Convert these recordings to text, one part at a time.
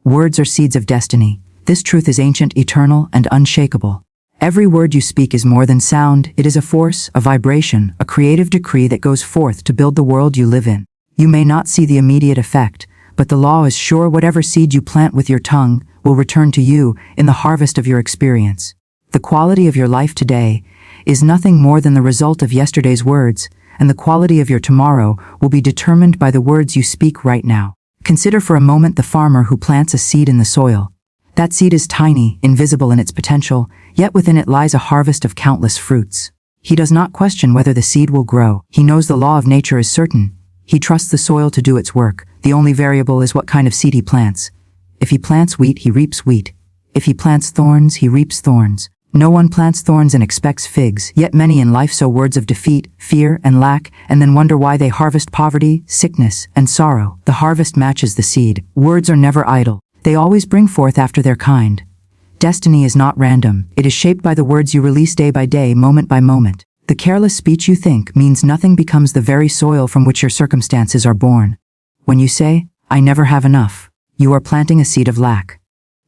Words are seeds of destiny. This truth is ancient, eternal, and unshakable. Every word you speak is more than sound. It is a force, a vibration, a creative decree that goes forth to build the world you live in. You may not see the immediate effect, but the law is sure. Whatever seed you plant with your tongue will return to you in the harvest of your experience. The quality of your life today is nothing more than the result of yesterday's words, and the quality of your tomorrow will be determined by the words you speak right now. Consider for a moment the farmer who plants a seed in the soil. That seed is tiny, invisible in its potential, yet within it lies a harvest of countless fruits. He does not question whether the seed will grow. He knows the law of nature is certain. He trusts the soil to do its work. The only variable is what kind of seed he plants. If he plants wheat, he reaps wheat. If he plants thorns, he reaps thorns. No one plants thorns and expects figs, yet many in life sow words of defeat, fear, and lack, and then wonder why they harvest poverty, sickness, and sorrow. The harvest matches the seed. Words are never idle. They always bring forth after their kind. Destiny is not random. It is shaped by the words you release day by day, moment by moment. The careless speech you think means nothing becomes the very soil from which your circumstances are born. When you say, "I never have enough," you are planting a seed of lack.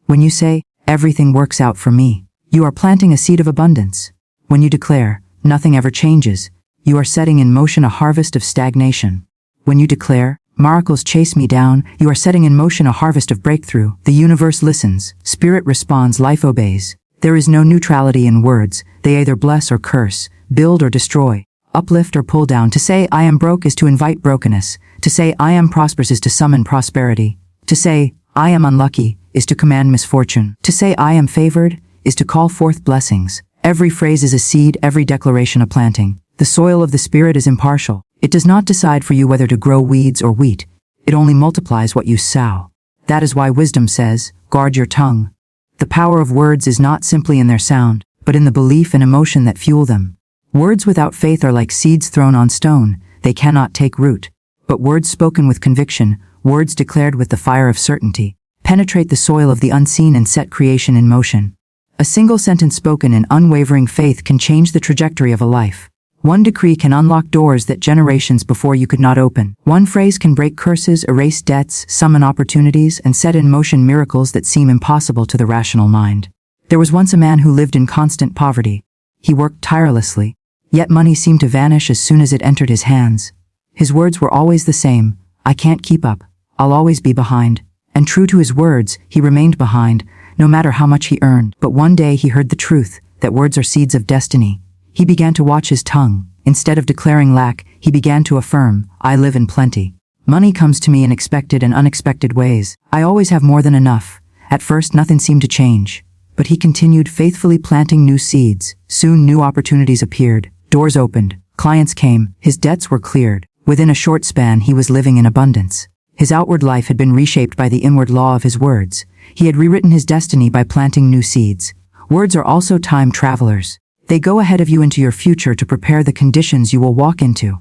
When you say, "Everything works out for me," you are planting a seed of abundance. When you declare, "Nothing ever changes," you are setting in motion a harvest of stagnation. When you declare, "Miracles chase me down," you are setting in motion a harvest of breakthrough. The universe listens, spirit responds, life obeys. There is no neutrality in words. They either bless or curse, build or destroy, uplift or pull down. To say, "I am broke," is to invite brokenness. To say, "I am prosperous," is to summon prosperity. To say, "I am unlucky," is to command misfortune. To say, "I am favored," is to call forth blessings. Every phrase is a seed, every declaration a planting. The soil of the spirit is impartial. It does not decide for you whether to grow weeds or wheat. It only multiplies what you sow. That is why wisdom says, guard your tongue. The power of words is not simply in their sound, but in the belief and emotion that fuel them. Words without faith are like seeds thrown on stone. They cannot take root. But words spoken with conviction, words declared with the fire of certainty, penetrate the soil of the unseen and set creation in motion. A single sentence spoken in unwavering faith can change the trajectory of a life. One decree can unlock doors that generations before you could not open. One phrase can break curses, erase debts, summon opportunities, and set in motion miracles that seem impossible to the rational mind. There was once a man who lived in constant poverty. He worked tirelessly, yet money seemed to vanish as soon as it entered his hands. His words were always the same: "I can't keep up. I'll always be behind." And true to his words, he remained behind, no matter how much he earned. But one day he heard the truth, that words are seeds of destiny. He began to watch his tongue. Instead of declaring lack, he began to affirm, "I live in plenty. Money comes to me in expected and unexpected ways. I always have more than enough." At first nothing seemed to change, but he continued faithfully planting new seeds. Soon new opportunities appeared, doors opened, clients came, his debts were cleared. Within a short span he was living in abundance. His outward life had been reshaped by the inward law of his words. He had rewritten his destiny by planting new seeds. Words are also time travelers. They go ahead of you into your future to prepare the conditions you will walk into.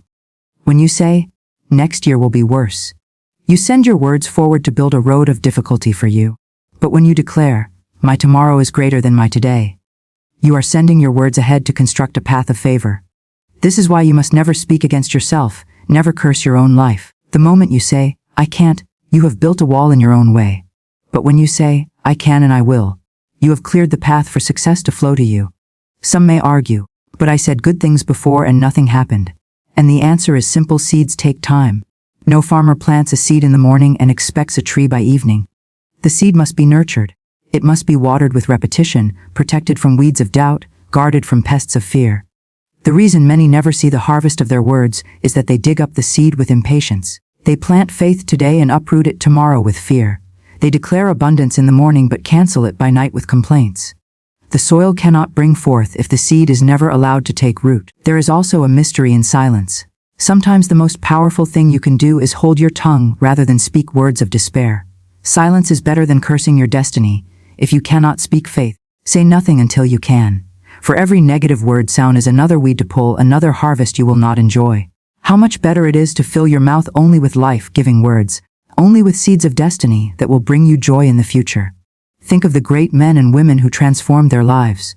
When you say, "Next year will be worse," you send your words forward to build a road of difficulty for you. But when you declare, "My tomorrow is greater than my today," you are sending your words ahead to construct a path of favor. This is why you must never speak against yourself, never curse your own life. The moment you say, "I can't," you have built a wall in your own way. But when you say, "I can and I will," you have cleared the path for success to flow to you. Some may argue, "But I said good things before and nothing happened." And the answer is simple: seeds take time. No farmer plants a seed in the morning and expects a tree by evening. The seed must be nurtured. It must be watered with repetition, protected from weeds of doubt, guarded from pests of fear. The reason many never see the harvest of their words is that they dig up the seed with impatience. They plant faith today and uproot it tomorrow with fear. They declare abundance in the morning but cancel it by night with complaints. The soil cannot bring forth if the seed is never allowed to take root. There is also a mystery in silence. Sometimes the most powerful thing you can do is hold your tongue rather than speak words of despair. Silence is better than cursing your destiny. If you cannot speak faith, say nothing until you can. For every negative word sound is another weed to pull, another harvest you will not enjoy. How much better it is to fill your mouth only with life-giving words, only with seeds of destiny that will bring you joy in the future. Think of the great men and women who transformed their lives.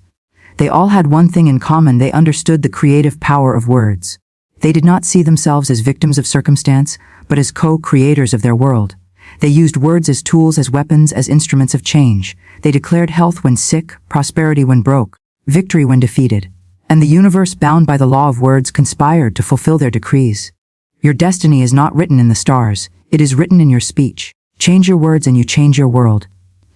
They all had one thing in common: they understood the creative power of words. They did not see themselves as victims of circumstance, but as co-creators of their world. They used words as tools, as weapons, as instruments of change. They declared health when sick, prosperity when broke, victory when defeated. And the universe, bound by the law of words, conspired to fulfill their decrees. Your destiny is not written in the stars, it is written in your speech. Change your words and you change your world.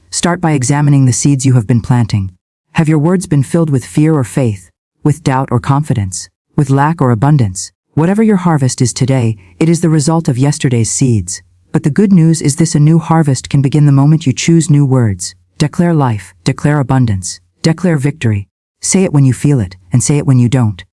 Start by examining the seeds you have been planting. Have your words been filled with fear or faith, with doubt or confidence, with lack or abundance? Whatever your harvest is today, it is the result of yesterday's seeds. But the good news is this: a new harvest can begin the moment you choose new words. Declare life, declare abundance, declare victory. Say it when you feel it, and say it when you don't.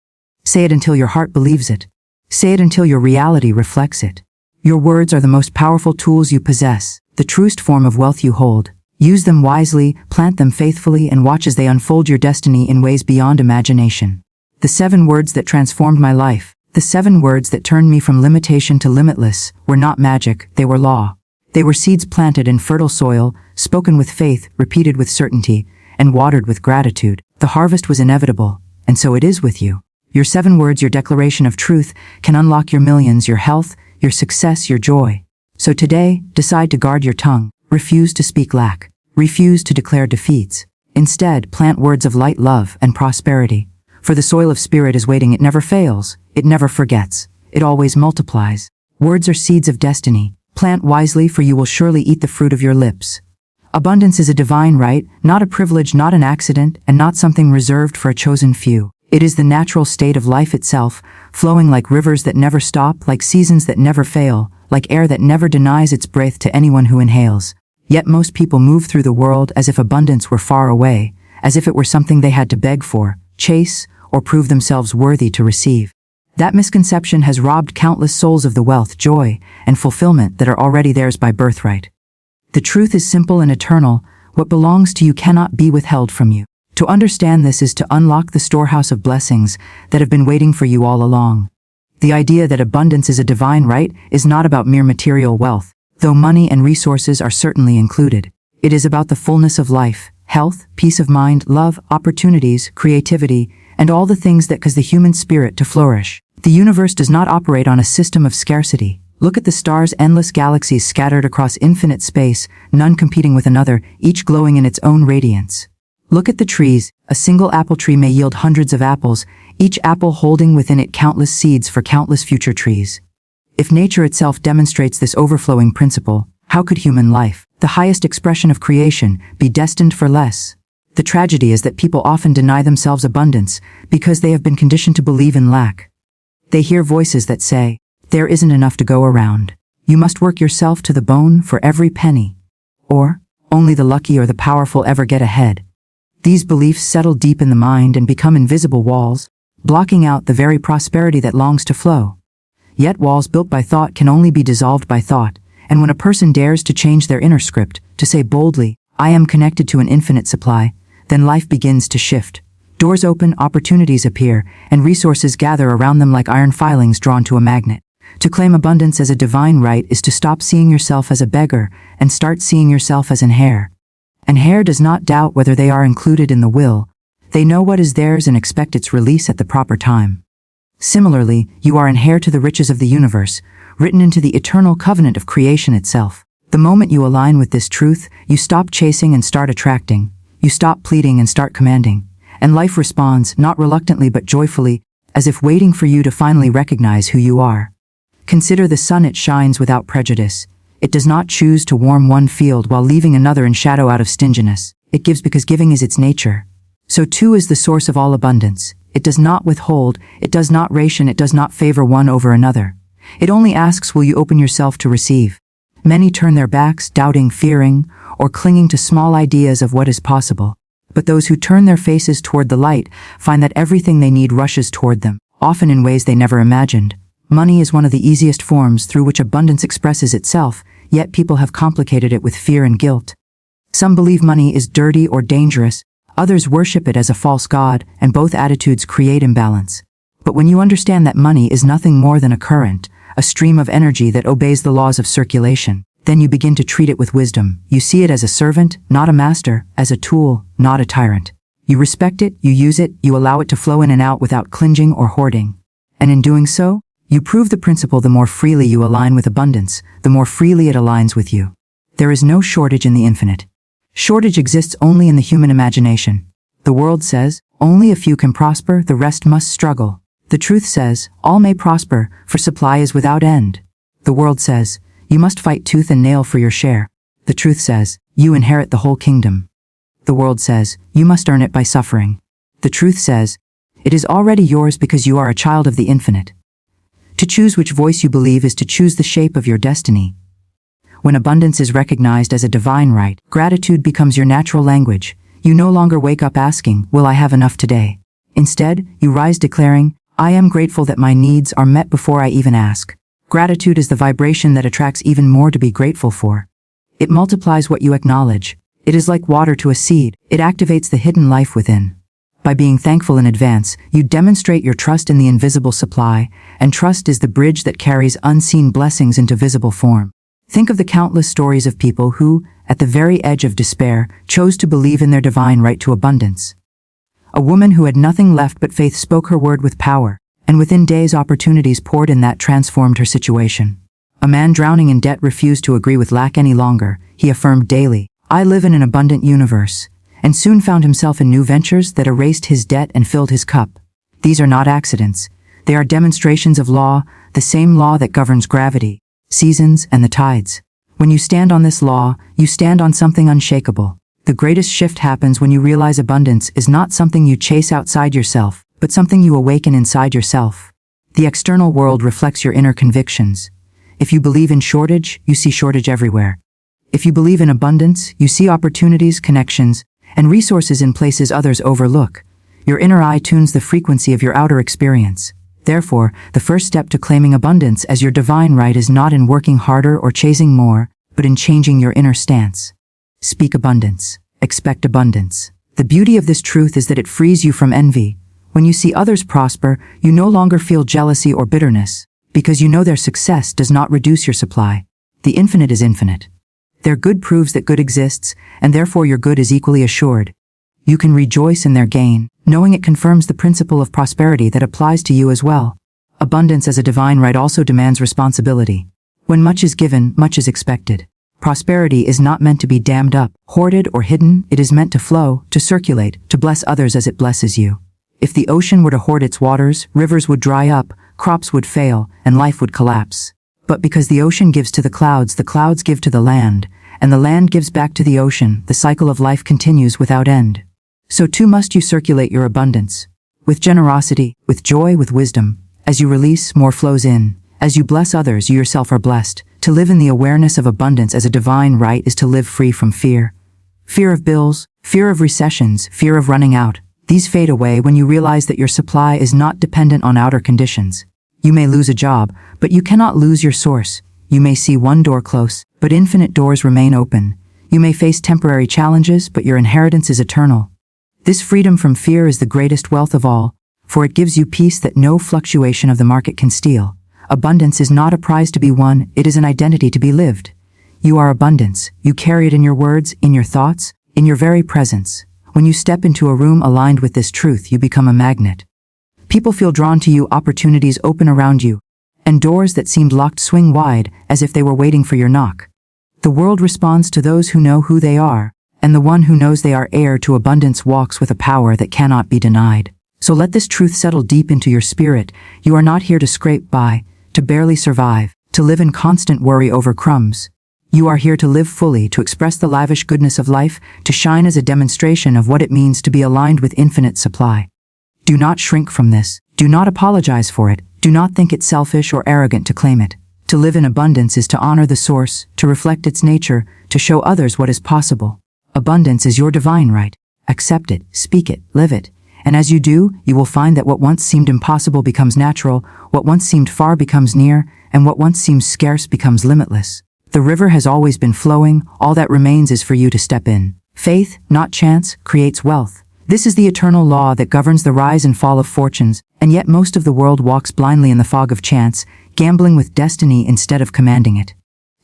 Say it until your heart believes it. Say it until your reality reflects it. Your words are the most powerful tools you possess, the truest form of wealth you hold. Use them wisely, plant them faithfully, and watch as they unfold your destiny in ways beyond imagination. The 7 words that transformed my life, the 7 words that turned me from limitation to limitless, were not magic, they were law. They were seeds planted in fertile soil, spoken with faith, repeated with certainty, and watered with gratitude. The harvest was inevitable, and so it is with you. Your 7 words, your declaration of truth, can unlock your millions, your health, your success, your joy. So today, decide to guard your tongue. Refuse to speak lack. Refuse to declare defeats. Instead, plant words of light, love, and prosperity. For the soil of spirit is waiting. It never fails. It never forgets. It always multiplies. Words are seeds of destiny. Plant wisely, for you will surely eat the fruit of your lips. Abundance is a divine right, not a privilege, not an accident, and not something reserved for a chosen few. It is the natural state of life itself, flowing like rivers that never stop, like seasons that never fail, like air that never denies its breath to anyone who inhales. Yet most people move through the world as if abundance were far away, as if it were something they had to beg for, chase, or prove themselves worthy to receive. That misconception has robbed countless souls of the wealth, joy, and fulfillment that are already theirs by birthright. The truth is simple and eternal: what belongs to you cannot be withheld from you. To understand this is to unlock the storehouse of blessings that have been waiting for you all along. The idea that abundance is a divine right is not about mere material wealth, though money and resources are certainly included. It is about the fullness of life, health, peace of mind, love, opportunities, creativity, and all the things that cause the human spirit to flourish. The universe does not operate on a system of scarcity. Look at the stars, endless galaxies scattered across infinite space, none competing with another, each glowing in its own radiance. Look at the trees. A single apple tree may yield hundreds of apples, each apple holding within it countless seeds for countless future trees. If nature itself demonstrates this overflowing principle, how could human life, the highest expression of creation, be destined for less? The tragedy is that people often deny themselves abundance because they have been conditioned to believe in lack. They hear voices that say, "There isn't enough to go around. You must work yourself to the bone for every penny." Or, "Only the lucky or the powerful ever get ahead." These beliefs settle deep in the mind and become invisible walls, blocking out the very prosperity that longs to flow. Yet walls built by thought can only be dissolved by thought, and when a person dares to change their inner script, to say boldly, "I am connected to an infinite supply," then life begins to shift. Doors open, opportunities appear, and resources gather around them like iron filings drawn to a magnet. To claim abundance as a divine right is to stop seeing yourself as a beggar and start seeing yourself as an heir. An heir does not doubt whether they are included in the will. They know what is theirs and expect its release at the proper time. Similarly, you are an heir to the riches of the universe, written into the eternal covenant of creation itself. The moment you align with this truth, you stop chasing and start attracting. You stop pleading and start commanding. And life responds, not reluctantly but joyfully, as if waiting for you to finally recognize who you are. Consider the sun. It shines without prejudice. It does not choose to warm one field while leaving another in shadow out of stinginess. It gives because giving is its nature. So too is the source of all abundance. It does not withhold, it does not ration, it does not favor one over another. It only asks, will you open yourself to receive? Many turn their backs, doubting, fearing, or clinging to small ideas of what is possible. But those who turn their faces toward the light find that everything they need rushes toward them, often in ways they never imagined. Money is one of the easiest forms through which abundance expresses itself, yet people have complicated it with fear and guilt. Some believe money is dirty or dangerous, others worship it as a false god, and both attitudes create imbalance. But when you understand that money is nothing more than a current, a stream of energy that obeys the laws of circulation, then you begin to treat it with wisdom. You see it as a servant, not a master, as a tool, not a tyrant. You respect it, you use it, you allow it to flow in and out without clinging or hoarding. And in doing so, You prove the principle the more freely you align with abundance, the more freely it aligns with you. There is no shortage in the infinite. Shortage exists only in the human imagination. The world says, only a few can prosper, the rest must struggle. The truth says, all may prosper, for supply is without end. The world says, you must fight tooth and nail for your share. The truth says, you inherit the whole kingdom. The world says, you must earn it by suffering. The truth says, it is already yours because you are a child of the infinite. To choose which voice you believe is to choose the shape of your destiny. When abundance is recognized as a divine right, gratitude becomes your natural language. You no longer wake up asking, will I have enough today? Instead, you rise declaring, I am grateful that my needs are met before I even ask. Gratitude is the vibration that attracts even more to be grateful for. It multiplies what you acknowledge. It is like water to a seed. It activates the hidden life within. By being thankful in advance, you demonstrate your trust in the invisible supply, and trust is the bridge that carries unseen blessings into visible form. Think of the countless stories of people who, at the very edge of despair, chose to believe in their divine right to abundance. A woman who had nothing left but faith spoke her word with power, and within days opportunities poured in that transformed her situation. A man drowning in debt refused to agree with lack any longer. He affirmed daily, I live in an abundant universe, and soon found himself in new ventures that erased his debt and filled his cup. These are not accidents. They are demonstrations of law, the same law that governs gravity, seasons, and the tides. When you stand on this law, you stand on something unshakable. The greatest shift happens when you realize abundance is not something you chase outside yourself, but something you awaken inside yourself. The external world reflects your inner convictions. If you believe in shortage, you see shortage everywhere. If you believe in abundance, you see opportunities, connections, and resources in places others overlook. Your inner eye tunes the frequency of your outer experience. Therefore, the first step to claiming abundance as your divine right is not in working harder or chasing more, but in changing your inner stance. Speak abundance. Expect abundance. The beauty of this truth is that it frees you from envy. When you see others prosper, you no longer feel jealousy or bitterness, because you know their success does not reduce your supply. The infinite is infinite. Their good proves that good exists, and therefore your good is equally assured. You can rejoice in their gain, knowing it confirms the principle of prosperity that applies to you as well. Abundance as a divine right also demands responsibility. When much is given, much is expected. Prosperity is not meant to be dammed up, hoarded, or hidden. It is meant to flow, to circulate, to bless others as it blesses you. If the ocean were to hoard its waters, rivers would dry up, crops would fail, and life would collapse. But because the ocean gives to the clouds give to the land, and the land gives back to the ocean, the cycle of life continues without end. So too must you circulate your abundance. With generosity, with joy, with wisdom. As you release, more flows in. As you bless others, you yourself are blessed. To live in the awareness of abundance as a divine right is to live free from fear. Fear of bills, fear of recessions, fear of running out. These fade away when you realize that your supply is not dependent on outer conditions. You may lose a job, but you cannot lose your source. You may see one door close, but infinite doors remain open. You may face temporary challenges, but your inheritance is eternal. This freedom from fear is the greatest wealth of all, for it gives you peace that no fluctuation of the market can steal. Abundance is not a prize to be won, it is an identity to be lived. You are abundance. You carry it in your words, in your thoughts, in your very presence. When you step into a room aligned with this truth, you become a magnet. People feel drawn to you, opportunities open around you, and doors that seemed locked swing wide as if they were waiting for your knock. The world responds to those who know who they are, and the one who knows they are heir to abundance walks with a power that cannot be denied. So let this truth settle deep into your spirit. You are not here to scrape by, to barely survive, to live in constant worry over crumbs. You are here to live fully, to express the lavish goodness of life, to shine as a demonstration of what it means to be aligned with infinite supply. Do not shrink from this. Do not apologize for it. Do not think it selfish or arrogant to claim it. To live in abundance is to honor the source, to reflect its nature, to show others what is possible. Abundance is your divine right. Accept it, speak it, live it. And as you do, you will find that what once seemed impossible becomes natural, what once seemed far becomes near, and what once seemed scarce becomes limitless. The river has always been flowing, all that remains is for you to step in. Faith, not chance, creates wealth. This is the eternal law that governs the rise and fall of fortunes, and yet most of the world walks blindly in the fog of chance, gambling with destiny instead of commanding it.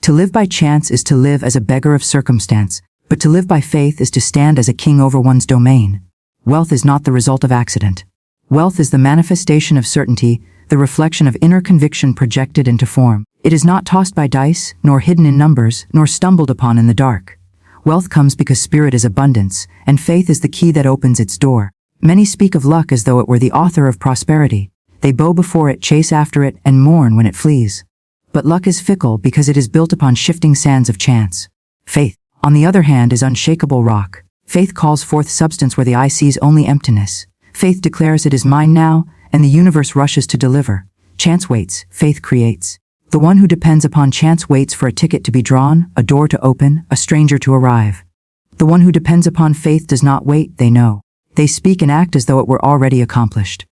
To live by chance is to live as a beggar of circumstance, but to live by faith is to stand as a king over one's domain. Wealth is not the result of accident. Wealth is the manifestation of certainty, the reflection of inner conviction projected into form. It is not tossed by dice, nor hidden in numbers, nor stumbled upon in the dark. Wealth comes because spirit is abundance, and faith is the key that opens its door. Many speak of luck as though it were the author of prosperity. They bow before it, chase after it, and mourn when it flees. But luck is fickle because it is built upon shifting sands of chance. Faith, on the other hand, is unshakable rock. Faith calls forth substance where the eye sees only emptiness. Faith declares it is mine now, and the universe rushes to deliver. Chance waits, faith creates. The one who depends upon chance waits for a ticket to be drawn, a door to open, a stranger to arrive. The one who depends upon faith does not wait, they know. They speak and act as though it were already accomplished.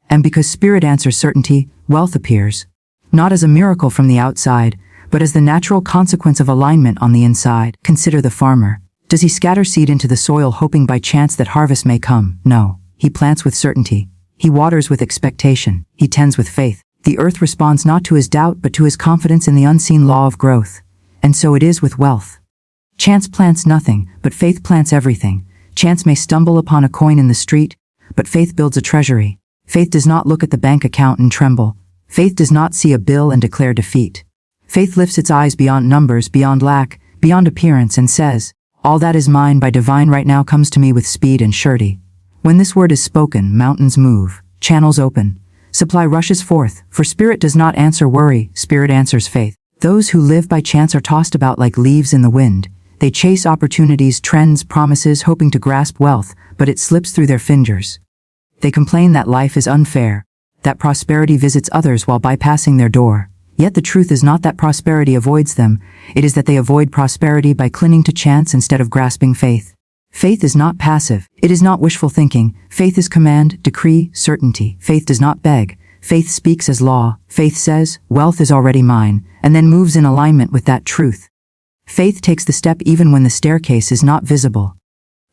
And because spirit answers certainty, wealth appears. Not as a miracle from the outside, but as the natural consequence of alignment on the inside. Consider the farmer. Does he scatter seed into the soil hoping by chance that harvest may come? No. He plants with certainty. He waters with expectation. He tends with faith. The earth responds not to his doubt but to his confidence in the unseen law of growth. And so it is with wealth. Chance plants nothing, but faith plants everything. Chance may stumble upon a coin in the street, but faith builds a treasury. Faith does not look at the bank account and tremble. Faith does not see a bill and declare defeat. Faith lifts its eyes beyond numbers, beyond lack, beyond appearance, and says, "All that is mine by divine right now comes to me with speed and surety." When this word is spoken, mountains move, channels open, supply rushes forth, for spirit does not answer worry, spirit answers faith. Those who live by chance are tossed about like leaves in the wind. They chase opportunities, trends, promises, hoping to grasp wealth, but it slips through their fingers. They complain that life is unfair, that prosperity visits others while bypassing their door. Yet the truth is not that prosperity avoids them, it is that they avoid prosperity by clinging to chance instead of grasping faith. Faith is not passive, it is not wishful thinking. Faith is command, decree, certainty. Faith does not beg. Faith speaks as law. Faith says, "Wealth is already mine," and then moves in alignment with that truth. Faith takes the step even when the staircase is not visible.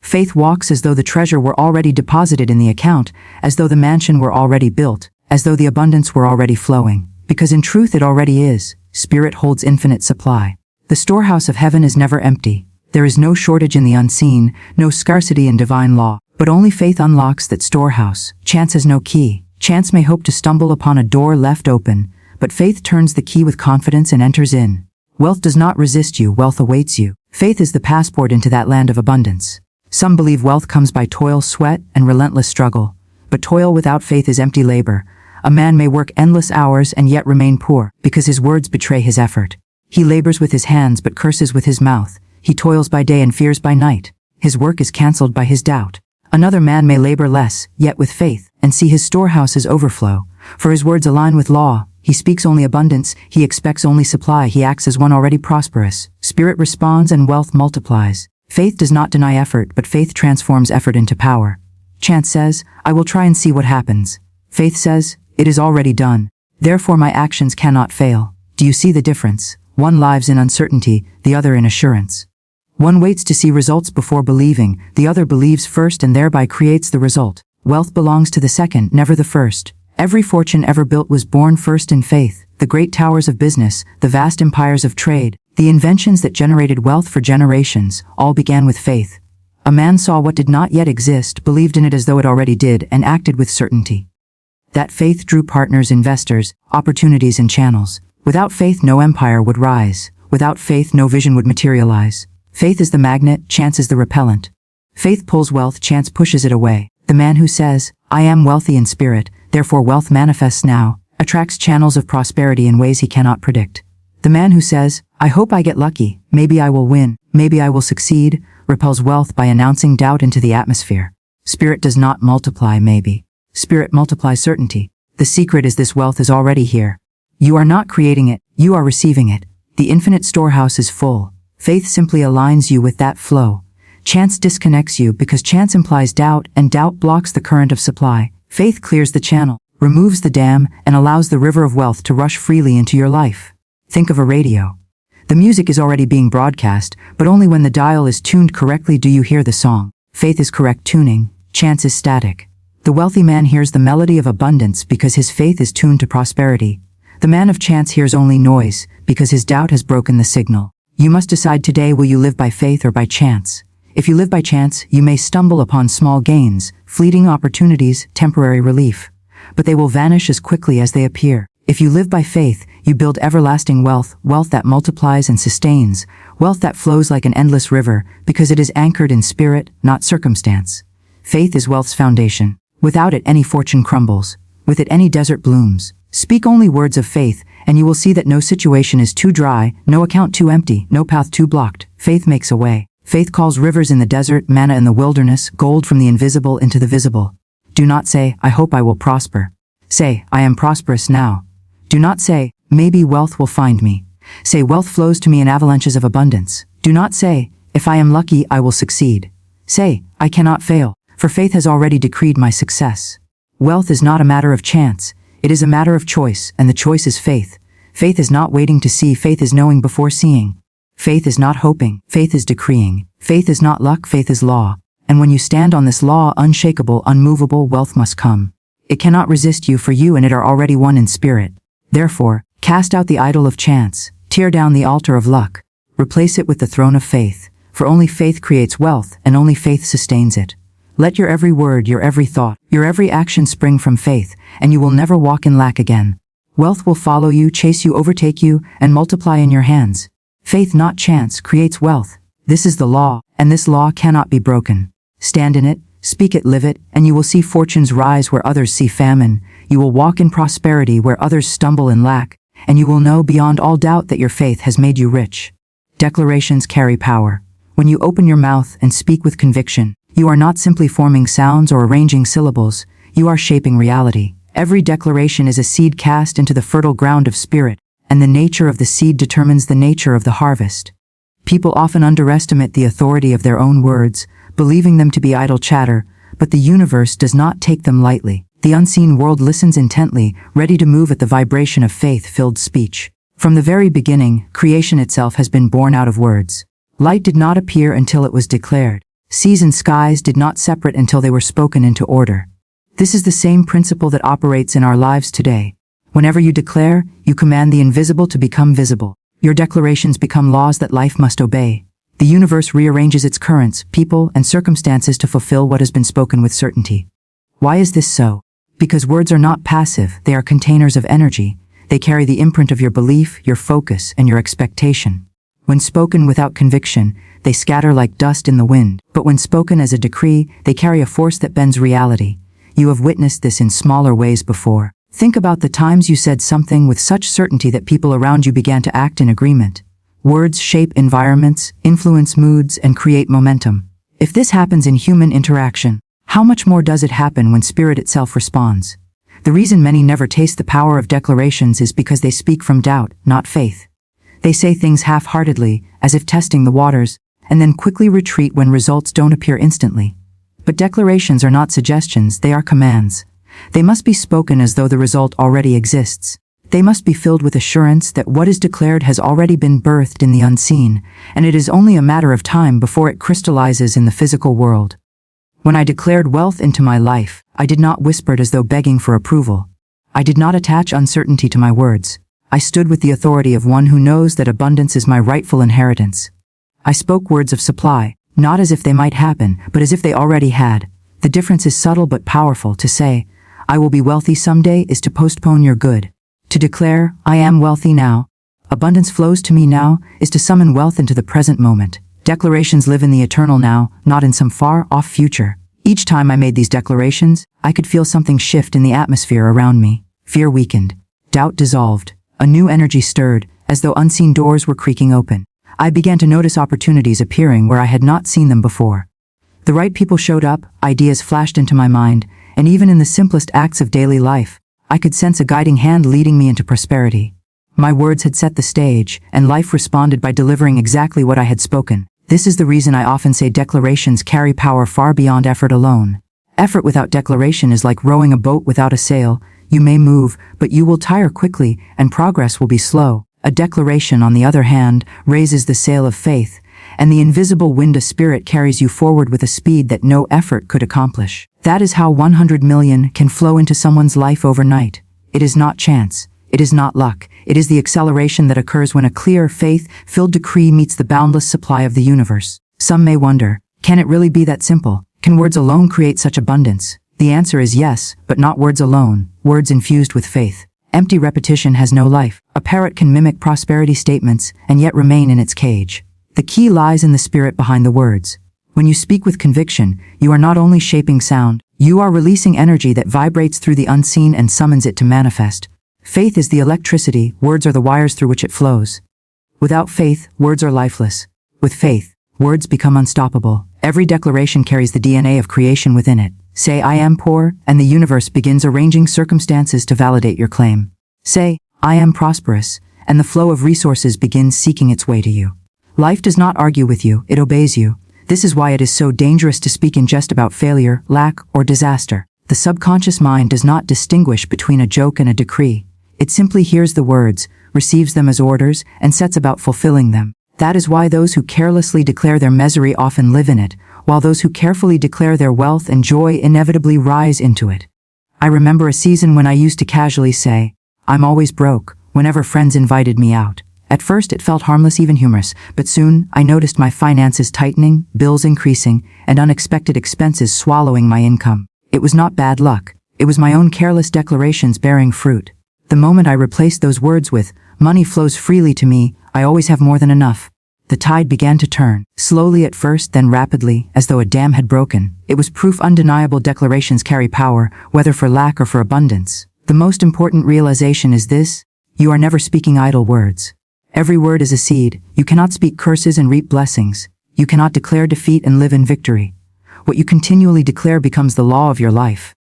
Faith walks as though the treasure were already deposited in the account, as though the mansion were already built, as though the abundance were already flowing. Because in truth it already is. Spirit holds infinite supply. The storehouse of heaven is never empty. There is no shortage in the unseen, no scarcity in divine law, but only faith unlocks that storehouse. Chance has no key. Chance may hope to stumble upon a door left open, but faith turns the key with confidence and enters in. Wealth does not resist you, wealth awaits you. Faith is the passport into that land of abundance. Some believe wealth comes by toil, sweat, and relentless struggle. But toil without faith is empty labor. A man may work endless hours and yet remain poor, because his words betray his effort. He labors with his hands but curses with his mouth. He toils by day and fears by night. His work is cancelled by his doubt. Another man may labor less, yet with faith, and see his storehouses overflow. For his words align with law. He speaks only abundance, he expects only supply, he acts as one already prosperous. Spirit responds and wealth multiplies. Faith does not deny effort, but faith transforms effort into power. Chance says, "I will try and see what happens." Faith says, "It is already done. Therefore my actions cannot fail." Do you see the difference? One lives in uncertainty, the other in assurance. One waits to see results before believing, the other believes first and thereby creates the result. Wealth belongs to the second, never the first. Every fortune ever built was born first in faith. The great towers of business, the vast empires of trade, the inventions that generated wealth for generations, all began with faith. A man saw what did not yet exist, believed in it as though it already did, and acted with certainty. That faith drew partners, investors, opportunities, and channels. Without faith, no empire would rise. Without faith, no vision would materialize. Faith is the magnet, chance is the repellent. Faith pulls wealth, chance pushes it away. The man who says, "I am wealthy in spirit, therefore wealth manifests now," attracts channels of prosperity in ways he cannot predict. The man who says, "I hope I get lucky, maybe I will win, maybe I will succeed," repels wealth by announcing doubt into the atmosphere. Spirit does not multiply maybe. Spirit multiplies certainty. The secret is this: wealth is already here. You are not creating it, you are receiving it. The infinite storehouse is full. Faith simply aligns you with that flow. Chance disconnects you because chance implies doubt, and doubt blocks the current of supply. Faith clears the channel, removes the dam, and allows the river of wealth to rush freely into your life. Think of a radio. The music is already being broadcast, but only when the dial is tuned correctly do you hear the song. Faith is correct tuning, chance is static. The wealthy man hears the melody of abundance because his faith is tuned to prosperity. The man of chance hears only noise because his doubt has broken the signal. You must decide today: will you live by faith or by chance? If you live by chance, you may stumble upon small gains, fleeting opportunities, temporary relief. but they will vanish as quickly as they appear. If you live by faith, you build everlasting wealth, wealth that multiplies and sustains, wealth that flows like an endless river, because it is anchored in spirit, not circumstance. Faith is wealth's foundation. Without it, any fortune crumbles. With it, any desert blooms. Speak only words of faith, and you will see that no situation is too dry, no account too empty, no path too blocked. Faith makes a way. Faith calls rivers in the desert, manna in the wilderness, gold from the invisible into the visible. Do not say, I hope I will prosper. Say, I am prosperous now. Do not say, maybe wealth will find me. Say, wealth flows to me in avalanches of abundance. Do not say, if I am lucky, I will succeed. Say, I cannot fail, for faith has already decreed my success. Wealth is not a matter of chance. It is a matter of choice, and the choice is faith. Faith is not waiting to see, faith is knowing before seeing. Faith is not hoping, faith is decreeing. Faith is not luck, faith is law. And when you stand on this law, unshakable, unmovable, wealth must come. It cannot resist you, for you and it are already one in spirit. Therefore, cast out the idol of chance, tear down the altar of luck, replace it with the throne of faith, for only faith creates wealth, and only faith sustains it. Let your every word, your every thought, your every action spring from faith, and you will never walk in lack again. Wealth will follow you, chase you, overtake you, and multiply in your hands. Faith, not chance, creates wealth. This is the law, and this law cannot be broken. Stand in it, speak it, live it, and you will see fortunes rise where others see famine. You will walk in prosperity where others stumble in lack, and you will know beyond all doubt that your faith has made you rich. Declarations carry power. When you open your mouth and speak with conviction, you are not simply forming sounds or arranging syllables, you are shaping reality. Every declaration is a seed cast into the fertile ground of spirit, and the nature of the seed determines the nature of the harvest. People often underestimate the authority of their own words, believing them to be idle chatter, but the universe does not take them lightly. The unseen world listens intently, ready to move at the vibration of faith-filled speech. From the very beginning, creation itself has been born out of words. Light did not appear until it was declared. Seas and skies did not separate until they were spoken into order. This is the same principle that operates in our lives today. Whenever you declare, you command the invisible to become visible. Your declarations become laws that life must obey. The universe rearranges its currents, people, and circumstances to fulfill what has been spoken with certainty. Why is this so? Because words are not passive, they are containers of energy. They carry the imprint of your belief, your focus, and your expectation. When spoken without conviction, they scatter like dust in the wind. But when spoken as a decree, they carry a force that bends reality. You have witnessed this in smaller ways before. Think about the times you said something with such certainty that people around you began to act in agreement. Words shape environments, influence moods, and create momentum. If this happens in human interaction, how much more does it happen when spirit itself responds? The reason many never taste the power of declarations is because they speak from doubt, not faith. They say things half-heartedly, as if testing the waters, and then quickly retreat when results don't appear instantly. But declarations are not suggestions, they are commands. They must be spoken as though the result already exists. They must be filled with assurance that what is declared has already been birthed in the unseen, and it is only a matter of time before it crystallizes in the physical world. When I declared wealth into my life, I did not whisper it as though begging for approval. I did not attach uncertainty to my words. I stood with the authority of one who knows that abundance is my rightful inheritance. I spoke words of supply, not as if they might happen, but as if they already had. The difference is subtle but powerful. To say, I will be wealthy someday, is to postpone your good. To declare, I am wealthy now, abundance flows to me now, is to summon wealth into the present moment. Declarations live in the eternal now, not in some far-off future. Each time I made these declarations, I could feel something shift in the atmosphere around me. Fear weakened. Doubt dissolved. A new energy stirred, as though unseen doors were creaking open. I began to notice opportunities appearing where I had not seen them before. The right people showed up, ideas flashed into my mind, and even in the simplest acts of daily life, I could sense a guiding hand leading me into prosperity. My words had set the stage, and life responded by delivering exactly what I had spoken. This is the reason I often say declarations carry power far beyond effort alone. Effort without declaration is like rowing a boat without a sail. You may move, but you will tire quickly, and progress will be slow. A declaration, on the other hand, raises the sail of faith, and the invisible wind of spirit carries you forward with a speed that no effort could accomplish. That is how 100 million can flow into someone's life overnight. It is not chance. It is not luck. It is the acceleration that occurs when a clear, faith-filled decree meets the boundless supply of the universe. Some may wonder, can it really be that simple? Can words alone create such abundance? The answer is yes, but not words alone, words infused with faith. Empty repetition has no life. A parrot can mimic prosperity statements and yet remain in its cage. The key lies in the spirit behind the words. When you speak with conviction, you are not only shaping sound, you are releasing energy that vibrates through the unseen and summons it to manifest. Faith is the electricity, words are the wires through which it flows. Without faith, words are lifeless. With faith, words become unstoppable. Every declaration carries the DNA of creation within it. Say, I am poor, and the universe begins arranging circumstances to validate your claim. Say, I am prosperous, and the flow of resources begins seeking its way to you. Life does not argue with you, it obeys you. This is why it is so dangerous to speak in jest about failure, lack, or disaster. The subconscious mind does not distinguish between a joke and a decree. It simply hears the words, receives them as orders, and sets about fulfilling them. That is why those who carelessly declare their misery often live in it, while those who carefully declare their wealth and joy inevitably rise into it. I remember a season when I used to casually say, I'm always broke, whenever friends invited me out. At first it felt harmless, even humorous, but soon I noticed my finances tightening, bills increasing, and unexpected expenses swallowing my income. It was not bad luck. It was my own careless declarations bearing fruit. The moment I replaced those words with, money flows freely to me, I always have more than enough, the tide began to turn, slowly at first, then rapidly, as though a dam had broken. It was proof undeniable declarations carry power, whether for lack or for abundance. The most important realization is this: you are never speaking idle words. Every word is a seed. You cannot speak curses and reap blessings. You cannot declare defeat and live in victory. What you continually declare becomes the law of your life.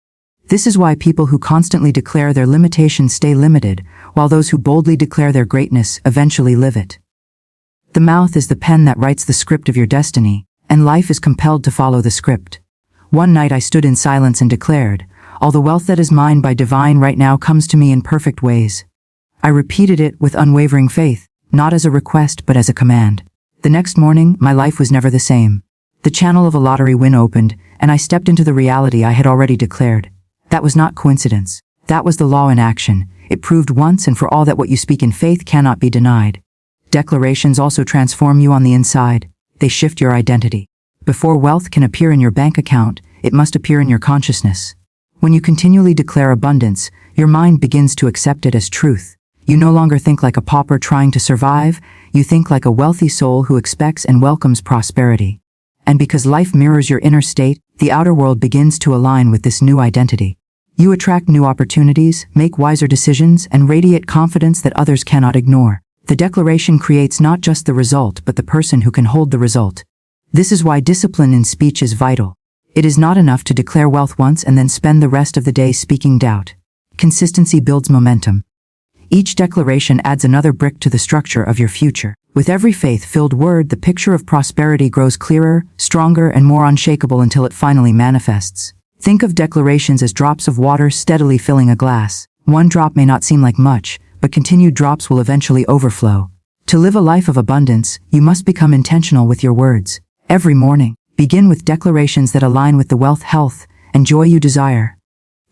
This is why people who constantly declare their limitations stay limited, while those who boldly declare their greatness eventually live it. The mouth is the pen that writes the script of your destiny, and life is compelled to follow the script. One night I stood in silence and declared, all the wealth that is mine by divine right now comes to me in perfect ways. I repeated it with unwavering faith, not as a request but as a command. The next morning, my life was never the same. The channel of a lottery win opened, and I stepped into the reality I had already declared. That was not coincidence. That was the law in action. It proved once and for all that what you speak in faith cannot be denied. Declarations also transform you on the inside. They shift your identity. Before wealth can appear in your bank account, it must appear in your consciousness. When you continually declare abundance, your mind begins to accept it as truth. You no longer think like a pauper trying to survive, you think like a wealthy soul who expects and welcomes prosperity. And because life mirrors your inner state, the outer world begins to align with this new identity. You attract new opportunities, make wiser decisions, and radiate confidence that others cannot ignore. The declaration creates not just the result but the person who can hold the result. This is why discipline in speech is vital. It is not enough to declare wealth once and then spend the rest of the day speaking doubt. Consistency builds momentum. Each declaration adds another brick to the structure of your future. With every faith-filled word, the picture of prosperity grows clearer, stronger, and more unshakable until it finally manifests. Think of declarations as drops of water steadily filling a glass. One drop may not seem like much, but continued drops will eventually overflow. To live a life of abundance, you must become intentional with your words. Every morning, begin with declarations that align with the wealth, health, and joy you desire.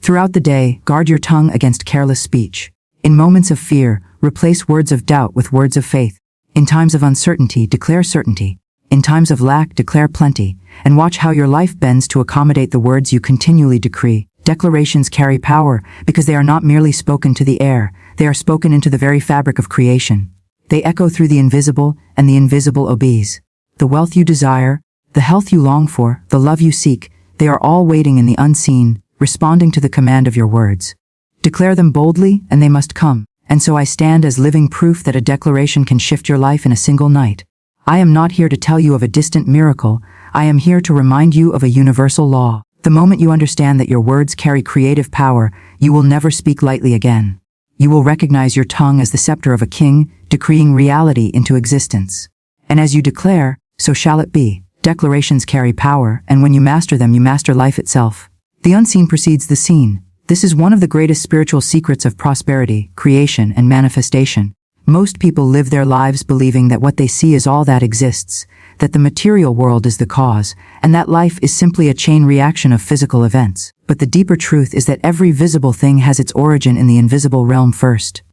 Throughout the day, guard your tongue against careless speech. In moments of fear, replace words of doubt with words of faith. In times of uncertainty, declare certainty. In times of lack, declare plenty, and watch how your life bends to accommodate the words you continually decree. Declarations carry power because they are not merely spoken to the air, they are spoken into the very fabric of creation. They echo through the invisible, and the invisible obeys. The wealth you desire, the health you long for, the love you seek, they are all waiting in the unseen, responding to the command of your words. Declare them boldly, and they must come. And so I stand as living proof that a declaration can shift your life in a single night. I am not here to tell you of a distant miracle, I am here to remind you of a universal law. The moment you understand that your words carry creative power, you will never speak lightly again. You will recognize your tongue as the scepter of a king, decreeing reality into existence. And as you declare, so shall it be. Declarations carry power, and when you master them, you master life itself. The unseen precedes the seen. This is one of the greatest spiritual secrets of prosperity, creation, and manifestation. Most people live their lives believing that what they see is all that exists, that the material world is the cause, and that life is simply a chain reaction of physical events. But the deeper truth is that every visible thing has its origin in the invisible realm first.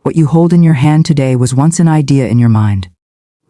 What you hold in your hand today was once an idea in your mind.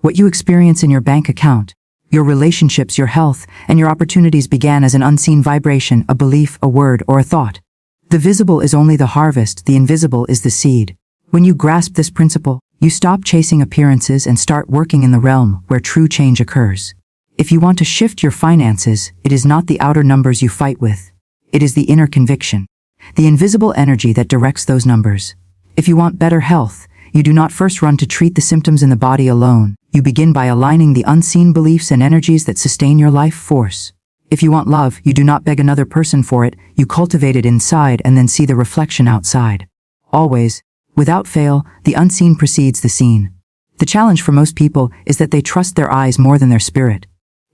What you experience in your bank account Your relationships, your health, and your opportunities began as an unseen vibration, a belief, a word, or a thought. The visible is only the harvest, the invisible is the seed. When you grasp this principle, you stop chasing appearances and start working in the realm where true change occurs. If you want to shift your finances, it is not the outer numbers you fight with. It is the inner conviction, the invisible energy that directs those numbers. If you want better health, you do not first run to treat the symptoms in the body alone. You begin by aligning the unseen beliefs and energies that sustain your life force. If you want love, you do not beg another person for it, you cultivate it inside and then see the reflection outside. Always, without fail, the unseen precedes the seen. The challenge for most people is that they trust their eyes more than their spirit.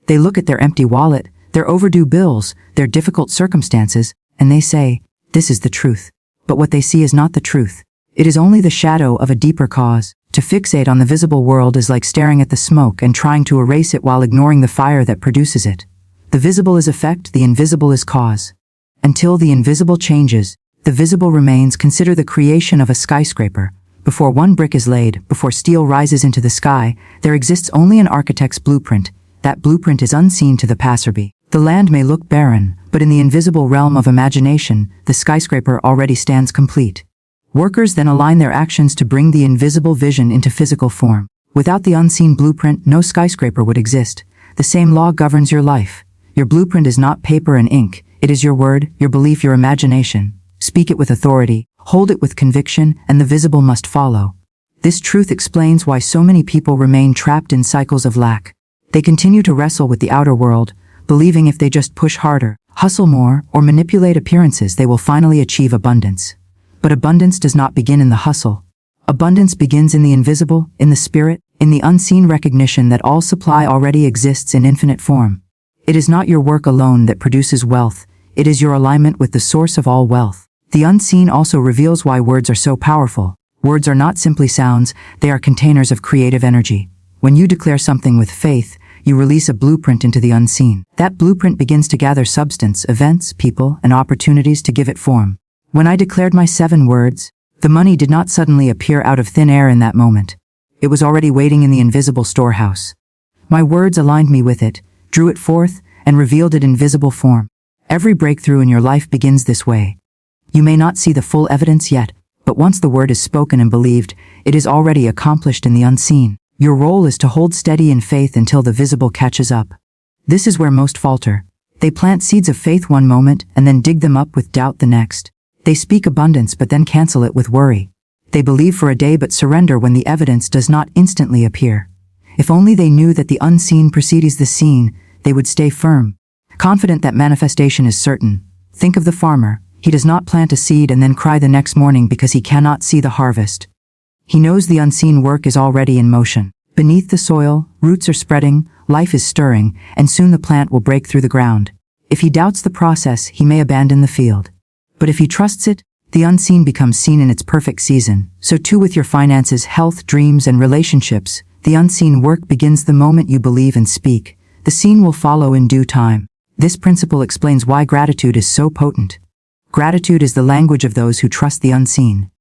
They look at their empty wallet, their overdue bills, their difficult circumstances, and they say, "This is the truth." But what they see is not the truth. It is only the shadow of a deeper cause. To fixate on the visible world is like staring at the smoke and trying to erase it while ignoring the fire that produces it. The visible is effect, the invisible is cause. Until the invisible changes, the visible remains. Consider the creation of a skyscraper. Before one brick is laid, before steel rises into the sky, there exists only an architect's blueprint. That blueprint is unseen to the passerby. The land may look barren, but in the invisible realm of imagination, the skyscraper already stands complete. Workers then align their actions to bring the invisible vision into physical form. Without the unseen blueprint, no skyscraper would exist. The same law governs your life. Your blueprint is not paper and ink. It is your word, your belief, your imagination. Speak it with authority, hold it with conviction, and the visible must follow. This truth explains why so many people remain trapped in cycles of lack. They continue to wrestle with the outer world, believing if they just push harder, hustle more, or manipulate appearances, they will finally achieve abundance. But abundance does not begin in the hustle. Abundance begins in the invisible, in the spirit, in the unseen recognition that all supply already exists in infinite form. It is not your work alone that produces wealth, it is your alignment with the source of all wealth. The unseen also reveals why words are so powerful. Words are not simply sounds, they are containers of creative energy. When you declare something with faith, you release a blueprint into the unseen. That blueprint begins to gather substance, events, people, and opportunities to give it form. When I declared my 7 words, the money did not suddenly appear out of thin air in that moment. It was already waiting in the invisible storehouse. My words aligned me with it, drew it forth, and revealed it in visible form. Every breakthrough in your life begins this way. You may not see the full evidence yet, but once the word is spoken and believed, it is already accomplished in the unseen. Your role is to hold steady in faith until the visible catches up. This is where most falter. They plant seeds of faith one moment and then dig them up with doubt the next. They speak abundance but then cancel it with worry. They believe for a day but surrender when the evidence does not instantly appear. If only they knew that the unseen precedes the seen, they would stay firm, confident that manifestation is certain. Think of the farmer. He does not plant a seed and then cry the next morning because he cannot see the harvest. He knows the unseen work is already in motion. Beneath the soil, roots are spreading, life is stirring, and soon the plant will break through the ground. If he doubts the process, he may abandon the field. But if he trusts it, the unseen becomes seen in its perfect season. So too with your finances, health, dreams, and relationships. The unseen work begins the moment you believe and speak. The seen will follow in due time. This principle explains why gratitude is so potent. Gratitude is the language of those who trust the unseen.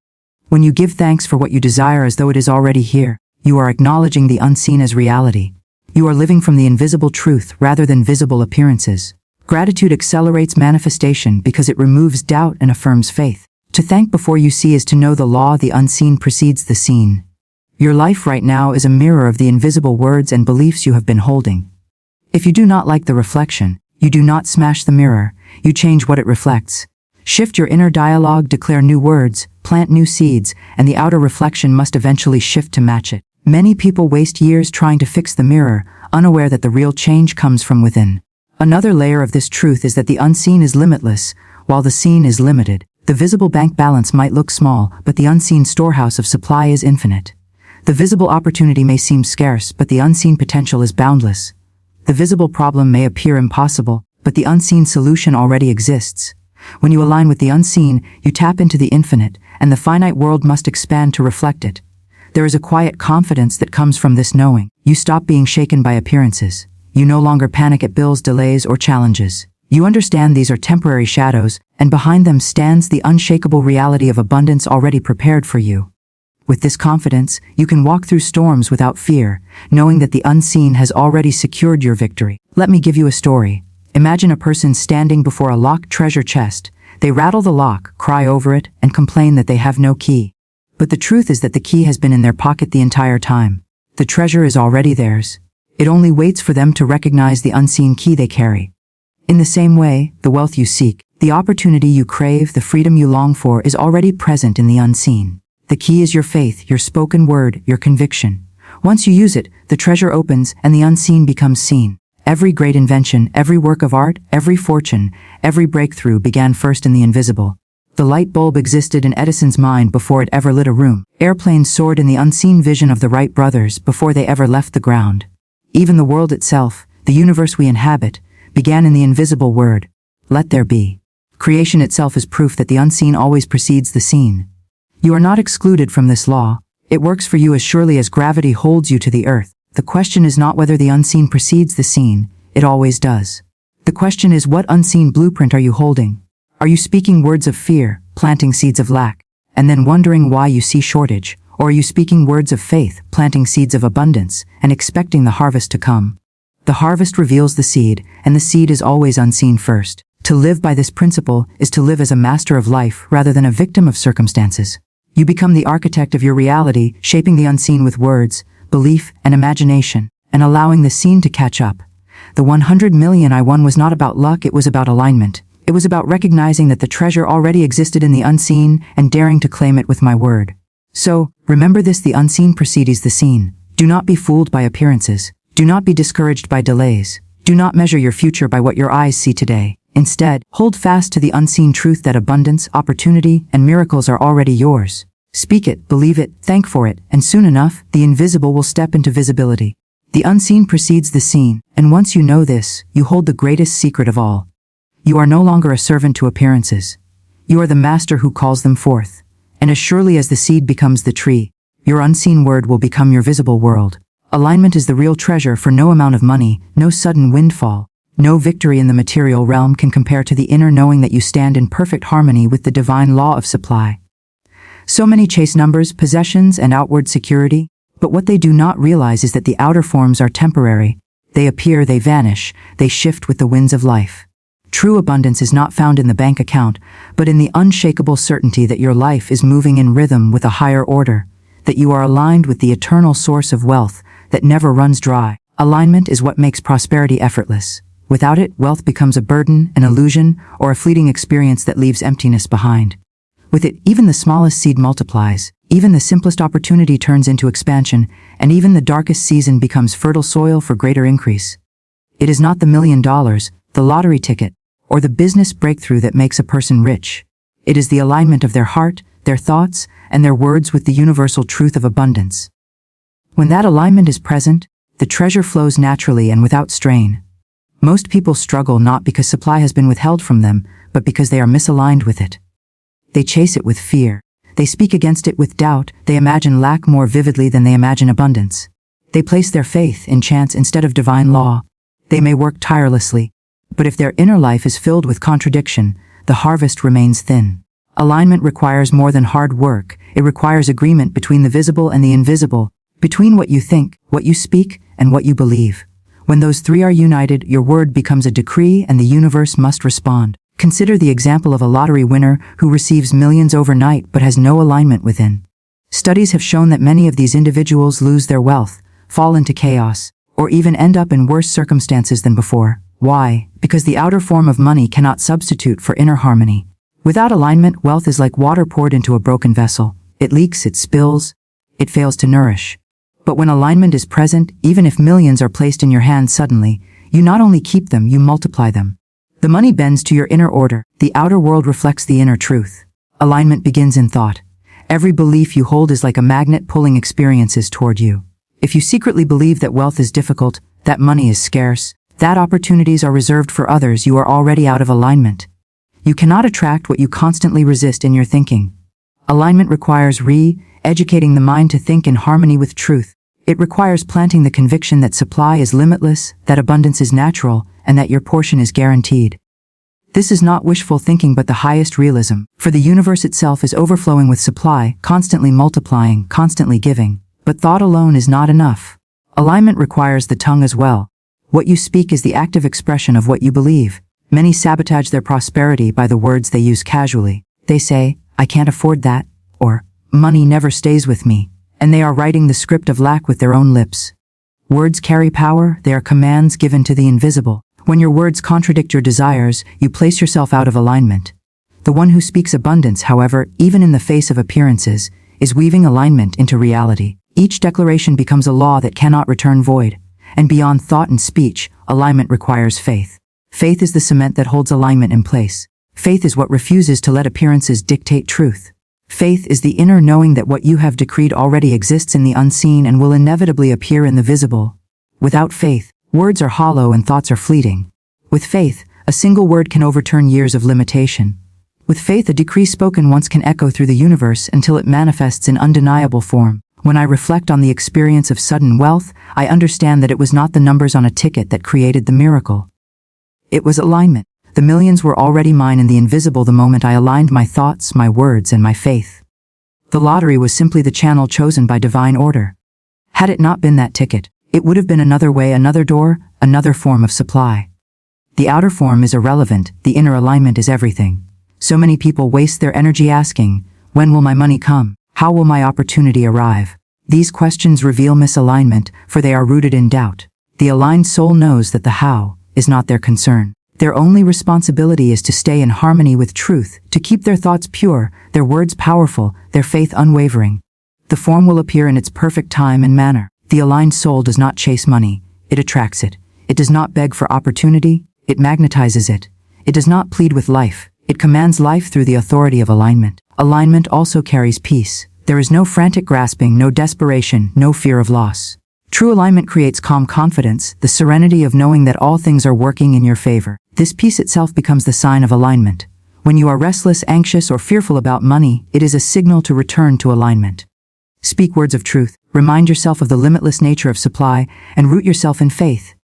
When you give thanks for what you desire as though it is already here, you are acknowledging the unseen as reality. You are living from the invisible truth rather than visible appearances. Gratitude accelerates manifestation because it removes doubt and affirms faith. To thank before you see is to know the law the unseen precedes the seen. Your life right now is a mirror of the invisible words and beliefs you have been holding. If you do not like the reflection, you do not smash the mirror, you change what it reflects. Shift your inner dialogue, declare new words, plant new seeds, and the outer reflection must eventually shift to match it. Many people waste years trying to fix the mirror, unaware that the real change comes from within. Another layer of this truth is that the unseen is limitless, while the seen is limited. The visible bank balance might look small, but the unseen storehouse of supply is infinite. The visible opportunity may seem scarce, but the unseen potential is boundless. The visible problem may appear impossible, but the unseen solution already exists. When you align with the unseen, you tap into the infinite, and the finite world must expand to reflect it. There is a quiet confidence that comes from this knowing. You stop being shaken by appearances. You no longer panic at bills, delays, or challenges. You understand these are temporary shadows, and behind them stands the unshakable reality of abundance already prepared for you. With this confidence, you can walk through storms without fear, knowing that the unseen has already secured your victory. Let me give you a story. Imagine a person standing before a locked treasure chest. They rattle the lock, cry over it, and complain that they have no key. But the truth is that the key has been in their pocket the entire time. The treasure is already theirs. It only waits for them to recognize the unseen key they carry. In the same way, the wealth you seek, the opportunity you crave, the freedom you long for is already present in the unseen. The key is your faith, your spoken word, your conviction. Once you use it, the treasure opens and the unseen becomes seen. Every great invention, every work of art, every fortune, every breakthrough began first in the invisible. The light bulb existed in Edison's mind before it ever lit a room. Airplanes soared in the unseen vision of the Wright brothers before they ever left the ground. Even the world itself, the universe we inhabit, began in the invisible word, "Let there be." Creation itself is proof that the unseen always precedes the seen. You are not excluded from this law. It works for you as surely as gravity holds you to the earth. The question is not whether the unseen precedes the seen, it always does. The question is, what unseen blueprint are you holding? Are you speaking words of fear, planting seeds of lack, and then wondering why you see shortage? Or are you speaking words of faith, planting seeds of abundance, and expecting the harvest to come? The harvest reveals the seed, and the seed is always unseen first. To live by this principle is to live as a master of life rather than a victim of circumstances. You become the architect of your reality, shaping the unseen with words, belief, and imagination, and allowing the seen to catch up. The 100 million I won was not about luck, it was about alignment. It was about recognizing that the treasure already existed in the unseen and daring to claim it with my word. So, remember this: the unseen precedes the seen. Do not be fooled by appearances. Do not be discouraged by delays. Do not measure your future by what your eyes see today. Instead, hold fast to the unseen truth that abundance, opportunity, and miracles are already yours. Speak it, believe it, thank for it, and soon enough, the invisible will step into visibility. The unseen precedes the seen, and once you know this, you hold the greatest secret of all. You are no longer a servant to appearances. You are the master who calls them forth. And as surely as the seed becomes the tree, your unseen word will become your visible world. Alignment is the real treasure, for no amount of money, no sudden windfall, no victory in the material realm can compare to the inner knowing that you stand in perfect harmony with the divine law of supply. So many chase numbers, possessions, and outward security, but what they do not realize is that the outer forms are temporary. They appear, they vanish, they shift with the winds of life. True abundance is not found in the bank account, but in the unshakable certainty that your life is moving in rhythm with a higher order, that you are aligned with the eternal source of wealth that never runs dry. Alignment is what makes prosperity effortless. Without it, wealth becomes a burden, an illusion, or a fleeting experience that leaves emptiness behind. With it, even the smallest seed multiplies, even the simplest opportunity turns into expansion, and even the darkest season becomes fertile soil for greater increase. It is not the $1 million, the lottery ticket, or the business breakthrough that makes a person rich. It is the alignment of their heart, their thoughts, and their words with the universal truth of abundance. When that alignment is present, the treasure flows naturally and without strain. Most people struggle not because supply has been withheld from them, but because they are misaligned with it. They chase it with fear. They speak against it with doubt. They imagine lack more vividly than they imagine abundance. They place their faith in chance instead of divine law. They may work tirelessly, but if their inner life is filled with contradiction, the harvest remains thin. Alignment requires more than hard work. It requires agreement between the visible and the invisible, between what you think, what you speak, and what you believe. When those three are united, your word becomes a decree and the universe must respond. Consider the example of a lottery winner who receives millions overnight but has no alignment within. Studies have shown that many of these individuals lose their wealth, fall into chaos, or even end up in worse circumstances than before. Why? Because the outer form of money cannot substitute for inner harmony. Without alignment, wealth is like water poured into a broken vessel. It leaks, it spills, it fails to nourish. But when alignment is present, even if millions are placed in your hands suddenly, you not only keep them, you multiply them. The money bends to your inner order. The outer world reflects the inner truth. Alignment begins in thought. Every belief you hold is like a magnet pulling experiences toward you. If you secretly believe that wealth is difficult, that money is scarce, that opportunities are reserved for others, you are already out of alignment. You cannot attract what you constantly resist in your thinking. Alignment requires educating the mind to think in harmony with truth. It requires planting the conviction that supply is limitless, that abundance is natural, and that your portion is guaranteed. This is not wishful thinking but the highest realism, for the universe itself is overflowing with supply, constantly multiplying, constantly giving. But thought alone is not enough. Alignment requires the tongue as well. What you speak is the active expression of what you believe. Many sabotage their prosperity by the words they use casually. They say, "I can't afford that," or "money never stays with me," and they are writing the script of lack with their own lips. Words carry power, they are commands given to the invisible. When your words contradict your desires, you place yourself out of alignment. The one who speaks abundance, however, even in the face of appearances, is weaving alignment into reality. Each declaration becomes a law that cannot return void. And beyond thought and speech, alignment requires faith. Faith is the cement that holds alignment in place. Faith is what refuses to let appearances dictate truth. Faith is the inner knowing that what you have decreed already exists in the unseen and will inevitably appear in the visible. Without faith, words are hollow and thoughts are fleeting. With faith, a single word can overturn years of limitation. With faith, a decree spoken once can echo through the universe until it manifests in undeniable form. When I reflect on the experience of sudden wealth, I understand that it was not the numbers on a ticket that created the miracle. It was alignment. The millions were already mine in the invisible the moment I aligned my thoughts, my words, and my faith. The lottery was simply the channel chosen by divine order. Had it not been that ticket, it would have been another way, another door, another form of supply. The outer form is irrelevant, the inner alignment is everything. So many people waste their energy asking, "When will my money come? How will my opportunity arrive?" These questions reveal misalignment, for they are rooted in doubt. The aligned soul knows that the how is not their concern. Their only responsibility is to stay in harmony with truth, to keep their thoughts pure, their words powerful, their faith unwavering. The form will appear in its perfect time and manner. The aligned soul does not chase money, it attracts it. It does not beg for opportunity, it magnetizes it. It does not plead with life, it commands life through the authority of alignment. Alignment also carries peace. There is no frantic grasping, no desperation, no fear of loss. True alignment creates calm confidence, the serenity of knowing that all things are working in your favor. This peace itself becomes the sign of alignment. When you are restless, anxious, or fearful about money, it is a signal to return to alignment. Speak words of truth, remind yourself of the limitless nature of supply, and root yourself in faith.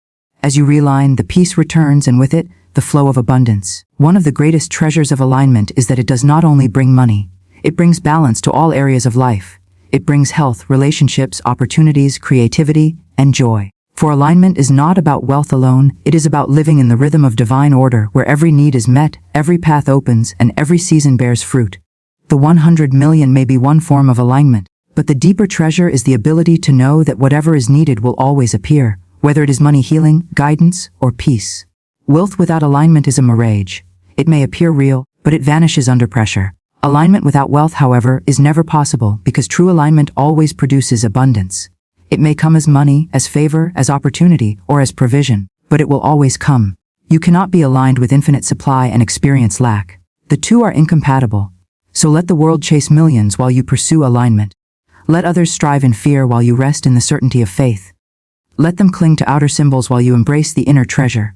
As you realign, the peace returns, and with it, the flow of abundance. One of the greatest treasures of alignment is that it does not only bring money, it brings balance to all areas of life. It brings health, relationships, opportunities, creativity, and joy. For alignment is not about wealth alone, it is about living in the rhythm of divine order where every need is met, every path opens, and every season bears fruit. The 100 million may be one form of alignment, but the deeper treasure is the ability to know that whatever is needed will always appear, whether it is money, healing, guidance, or peace. Wealth without alignment is a mirage. It may appear real, but it vanishes under pressure. Alignment without wealth, however, is never possible because true alignment always produces abundance. It may come as money, as favor, as opportunity, or as provision, but it will always come. You cannot be aligned with infinite supply and experience lack. The two are incompatible. So let the world chase millions while you pursue alignment. Let others strive in fear while you rest in the certainty of faith. Let them cling to outer symbols while you embrace the inner treasure.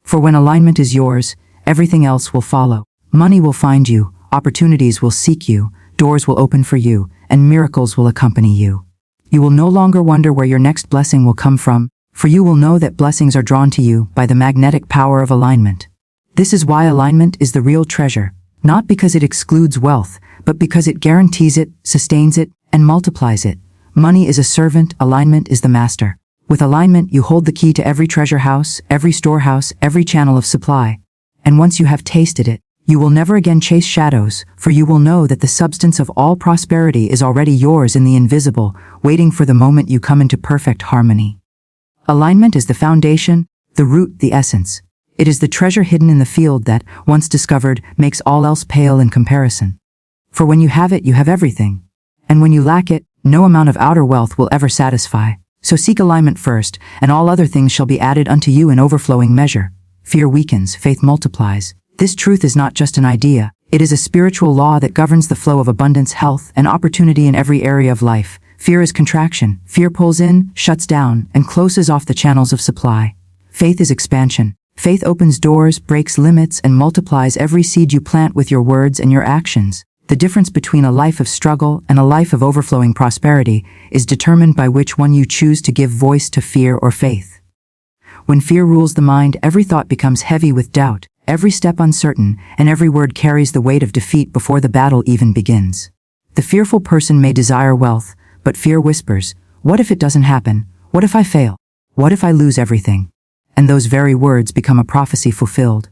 For when alignment is yours, everything else will follow. Money will find you, opportunities will seek you, doors will open for you, and miracles will accompany you. You will no longer wonder where your next blessing will come from, for you will know that blessings are drawn to you by the magnetic power of alignment. This is why alignment is the real treasure, not because it excludes wealth, but because it guarantees it, sustains it, and multiplies it. Money is a servant, alignment is the master. With alignment, you hold the key to every treasure house, every storehouse, every channel of supply. And once you have tasted it, you will never again chase shadows, for you will know that the substance of all prosperity is already yours in the invisible, waiting for the moment you come into perfect harmony. Alignment is the foundation, the root, the essence. It is the treasure hidden in the field that, once discovered, makes all else pale in comparison. For when you have it, you have everything. And when you lack it, no amount of outer wealth will ever satisfy. So seek alignment first, and all other things shall be added unto you in overflowing measure. Fear weakens, faith multiplies. This truth is not just an idea, it is a spiritual law that governs the flow of abundance, health, and opportunity in every area of life. Fear is contraction, fear pulls in, shuts down, and closes off the channels of supply. Faith is expansion. Faith opens doors, breaks limits, and multiplies every seed you plant with your words and your actions. The difference between a life of struggle and a life of overflowing prosperity is determined by which one you choose to give voice to, fear or faith. When fear rules the mind, every thought becomes heavy with doubt. Every step uncertain, and every word carries the weight of defeat before the battle even begins. The fearful person may desire wealth, but fear whispers, "What if it doesn't happen? What if I fail? What if I lose everything?" And those very words become a prophecy fulfilled.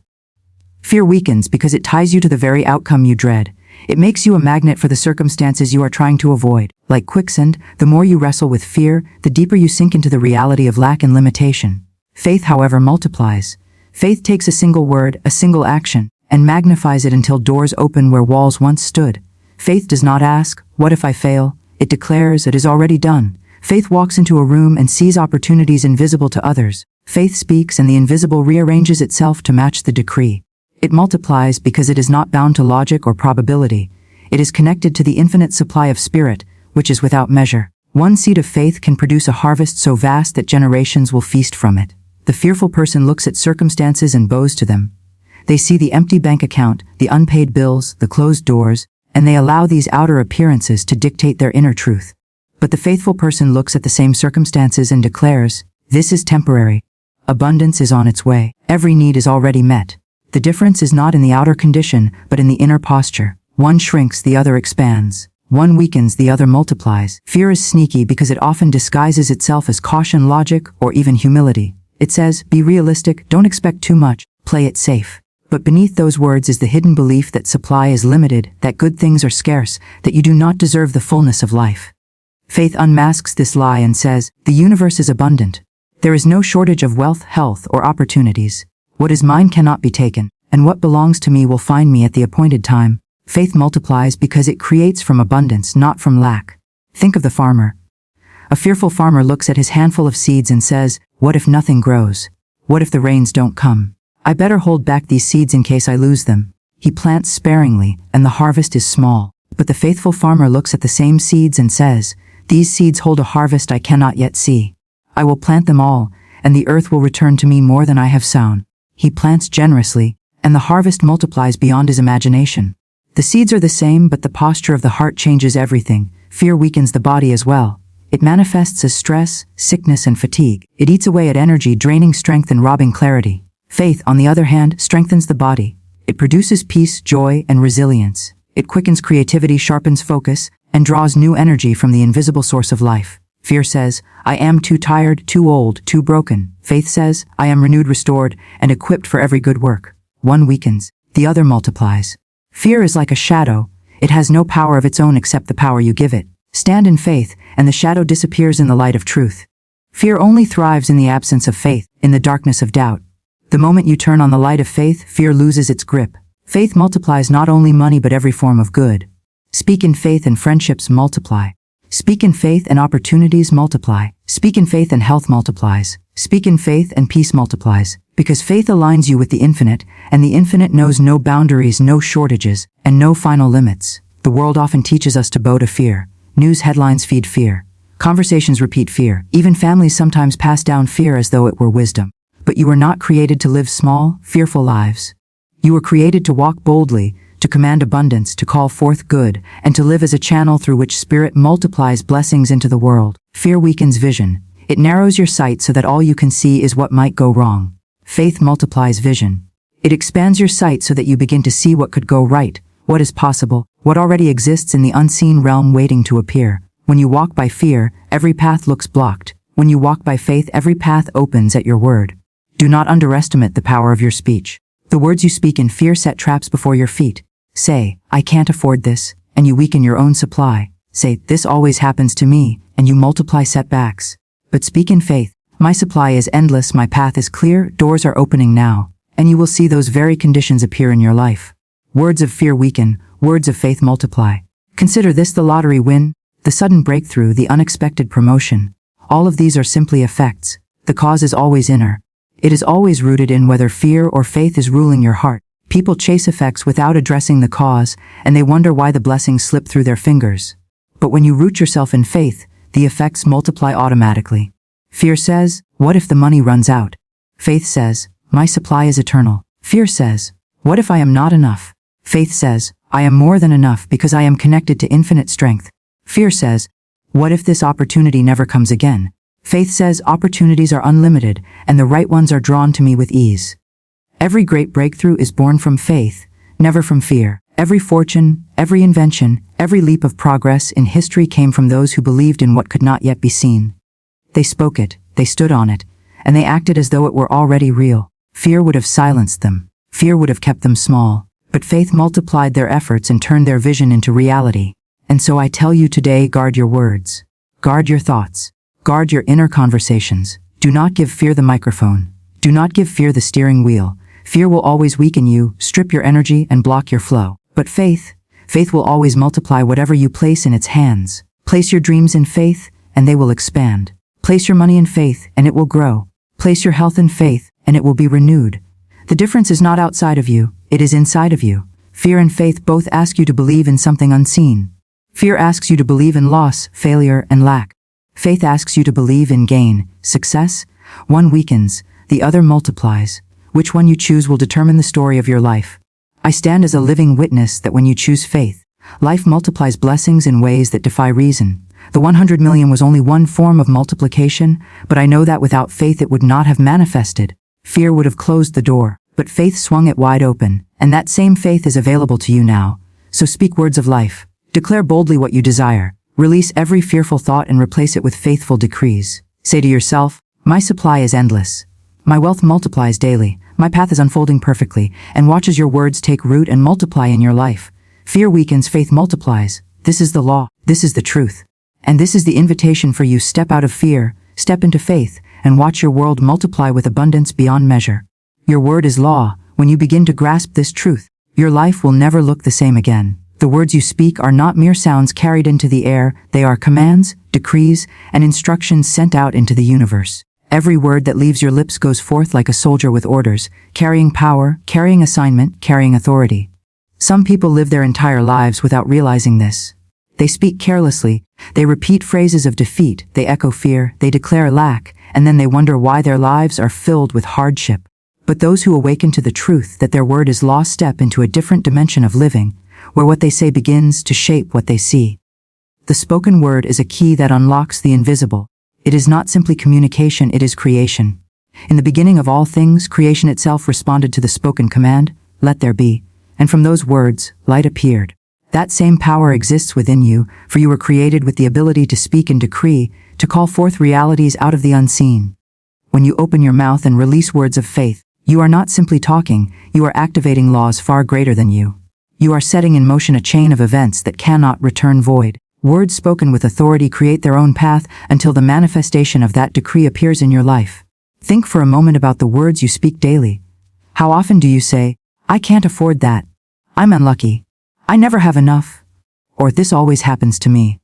Fear weakens because it ties you to the very outcome you dread. It makes you a magnet for the circumstances you are trying to avoid. Like quicksand, the more you wrestle with fear, the deeper you sink into the reality of lack and limitation. Faith, however, multiplies. Faith takes a single word, a single action, and magnifies it until doors open where walls once stood. Faith does not ask, "What if I fail?" It declares it is already done. Faith walks into a room and sees opportunities invisible to others. Faith speaks and the invisible rearranges itself to match the decree. It multiplies because it is not bound to logic or probability. It is connected to the infinite supply of spirit, which is without measure. One seed of faith can produce a harvest so vast that generations will feast from it. The fearful person looks at circumstances and bows to them. They see the empty bank account, the unpaid bills, the closed doors, and they allow these outer appearances to dictate their inner truth. But the faithful person looks at the same circumstances and declares, "This is temporary. Abundance is on its way. Every need is already met." The difference is not in the outer condition, but in the inner posture. One shrinks, the other expands. One weakens, the other multiplies. Fear is sneaky because it often disguises itself as caution, logic, or even humility. It says, "Be realistic, don't expect too much, play it safe." But beneath those words is the hidden belief that supply is limited, that good things are scarce, that you do not deserve the fullness of life. Faith unmasks this lie and says, "The universe is abundant. There is no shortage of wealth, health, or opportunities. What is mine cannot be taken, and what belongs to me will find me at the appointed time." Faith multiplies because it creates from abundance, not from lack. Think of the farmer. A fearful farmer looks at his handful of seeds and says, "What if nothing grows? What if the rains don't come? I better hold back these seeds in case I lose them." He plants sparingly, and the harvest is small. But the faithful farmer looks at the same seeds and says, "These seeds hold a harvest I cannot yet see. I will plant them all, and the earth will return to me more than I have sown." He plants generously, and the harvest multiplies beyond his imagination. The seeds are the same, but the posture of the heart changes everything. Fear weakens the body as well. It manifests as stress, sickness, and fatigue. It eats away at energy, draining strength and robbing clarity. Faith, on the other hand, strengthens the body. It produces peace, joy, and resilience. It quickens creativity, sharpens focus, and draws new energy from the invisible source of life. Fear says, "I am too tired, too old, too broken." Faith says, "I am renewed, restored, and equipped for every good work." One weakens, the other multiplies. Fear is like a shadow. It has no power of its own except the power you give it. Stand in faith, and the shadow disappears in the light of truth. Fear only thrives in the absence of faith, in the darkness of doubt. The moment you turn on the light of faith, fear loses its grip. Faith multiplies not only money but every form of good. Speak in faith and friendships multiply. Speak in faith and opportunities multiply. Speak in faith and health multiplies. Speak in faith and peace multiplies. Because faith aligns you with the infinite, and the infinite knows no boundaries, no shortages, and no final limits. The world often teaches us to bow to fear. News headlines feed fear. Conversations repeat fear. Even families sometimes pass down fear as though it were wisdom. But you were not created to live small, fearful lives. You were created to walk boldly, to command abundance, to call forth good, and to live as a channel through which spirit multiplies blessings into the world. Fear weakens vision. It narrows your sight so that all you can see is what might go wrong. Faith multiplies vision. It expands your sight so that you begin to see what could go right, what is possible, what already exists in the unseen realm waiting to appear. When you walk by fear, every path looks blocked. When you walk by faith, every path opens at your word. Do not underestimate the power of your speech. The words you speak in fear set traps before your feet. Say, "I can't afford this," and you weaken your own supply. Say, "This always happens to me," and you multiply setbacks. But speak in faith. "My supply is endless, my path is clear, doors are opening now," and you will see those very conditions appear in your life. Words of fear weaken, words of faith multiply. Consider this: the lottery win, the sudden breakthrough, the unexpected promotion. All of these are simply effects. The cause is always inner. It is always rooted in whether fear or faith is ruling your heart. People chase effects without addressing the cause, and they wonder why the blessings slip through their fingers. But when you root yourself in faith, the effects multiply automatically. Fear says, "What if the money runs out?" Faith says, "My supply is eternal." Fear says, "What if I am not enough?" Faith says, "I am more than enough because I am connected to infinite strength." Fear says, "What if this opportunity never comes again?" Faith says, "Opportunities are unlimited, and the right ones are drawn to me with ease." Every great breakthrough is born from faith, never from fear. Every fortune, every invention, every leap of progress in history came from those who believed in what could not yet be seen. They spoke it, they stood on it, and they acted as though it were already real. Fear would have silenced them. Fear would have kept them small. But faith multiplied their efforts and turned their vision into reality. And so I tell you today, guard your words. Guard your thoughts. Guard your inner conversations. Do not give fear the microphone. Do not give fear the steering wheel. Fear will always weaken you, strip your energy, and block your flow. But faith will always multiply whatever you place in its hands. Place your dreams in faith, and they will expand. Place your money in faith, and it will grow. Place your health in faith, and it will be renewed. The difference is not outside of you, it is inside of you. Fear and faith both ask you to believe in something unseen. Fear asks you to believe in loss, failure, and lack. Faith asks you to believe in gain, success. One weakens, the other multiplies. Which one you choose will determine the story of your life. I stand as a living witness that when you choose faith, life multiplies blessings in ways that defy reason. The 100 million was only one form of multiplication, but I know that without faith it would not have manifested. Fear would have closed the door, but faith swung it wide open, and that same faith is available to you now. So speak words of life. Declare boldly what you desire. Release every fearful thought and replace it with faithful decrees. Say to yourself, my supply is endless. My wealth multiplies daily. My path is unfolding perfectly, and watch as your words take root and multiply in your life. Fear weakens, faith multiplies. This is the law. This is the truth. And this is the invitation for you. Step out of fear, step into faith, and watch your world multiply with abundance beyond measure. Your word is law. When you begin to grasp this truth, your life will never look the same again. The words you speak are not mere sounds carried into the air. They are commands, decrees, and instructions sent out into the universe. Every word that leaves your lips goes forth like a soldier with orders, carrying power, carrying assignment, carrying authority. Some people live their entire lives without realizing this. They speak carelessly, they repeat phrases of defeat, they echo fear, they declare lack, and then they wonder why their lives are filled with hardship. But those who awaken to the truth that their word is law step into a different dimension of living, where what they say begins to shape what they see. The spoken word is a key that unlocks the invisible. It is not simply communication, it is creation. In the beginning of all things, creation itself responded to the spoken command, let there be, and from those words, light appeared. That same power exists within you, for you were created with the ability to speak and decree, to call forth realities out of the unseen. When you open your mouth and release words of faith, you are not simply talking, you are activating laws far greater than you. You are setting in motion a chain of events that cannot return void. Words spoken with authority create their own path until the manifestation of that decree appears in your life. Think for a moment about the words you speak daily. How often do you say, I can't afford that. I'm unlucky. I never have enough. Or this always happens to me.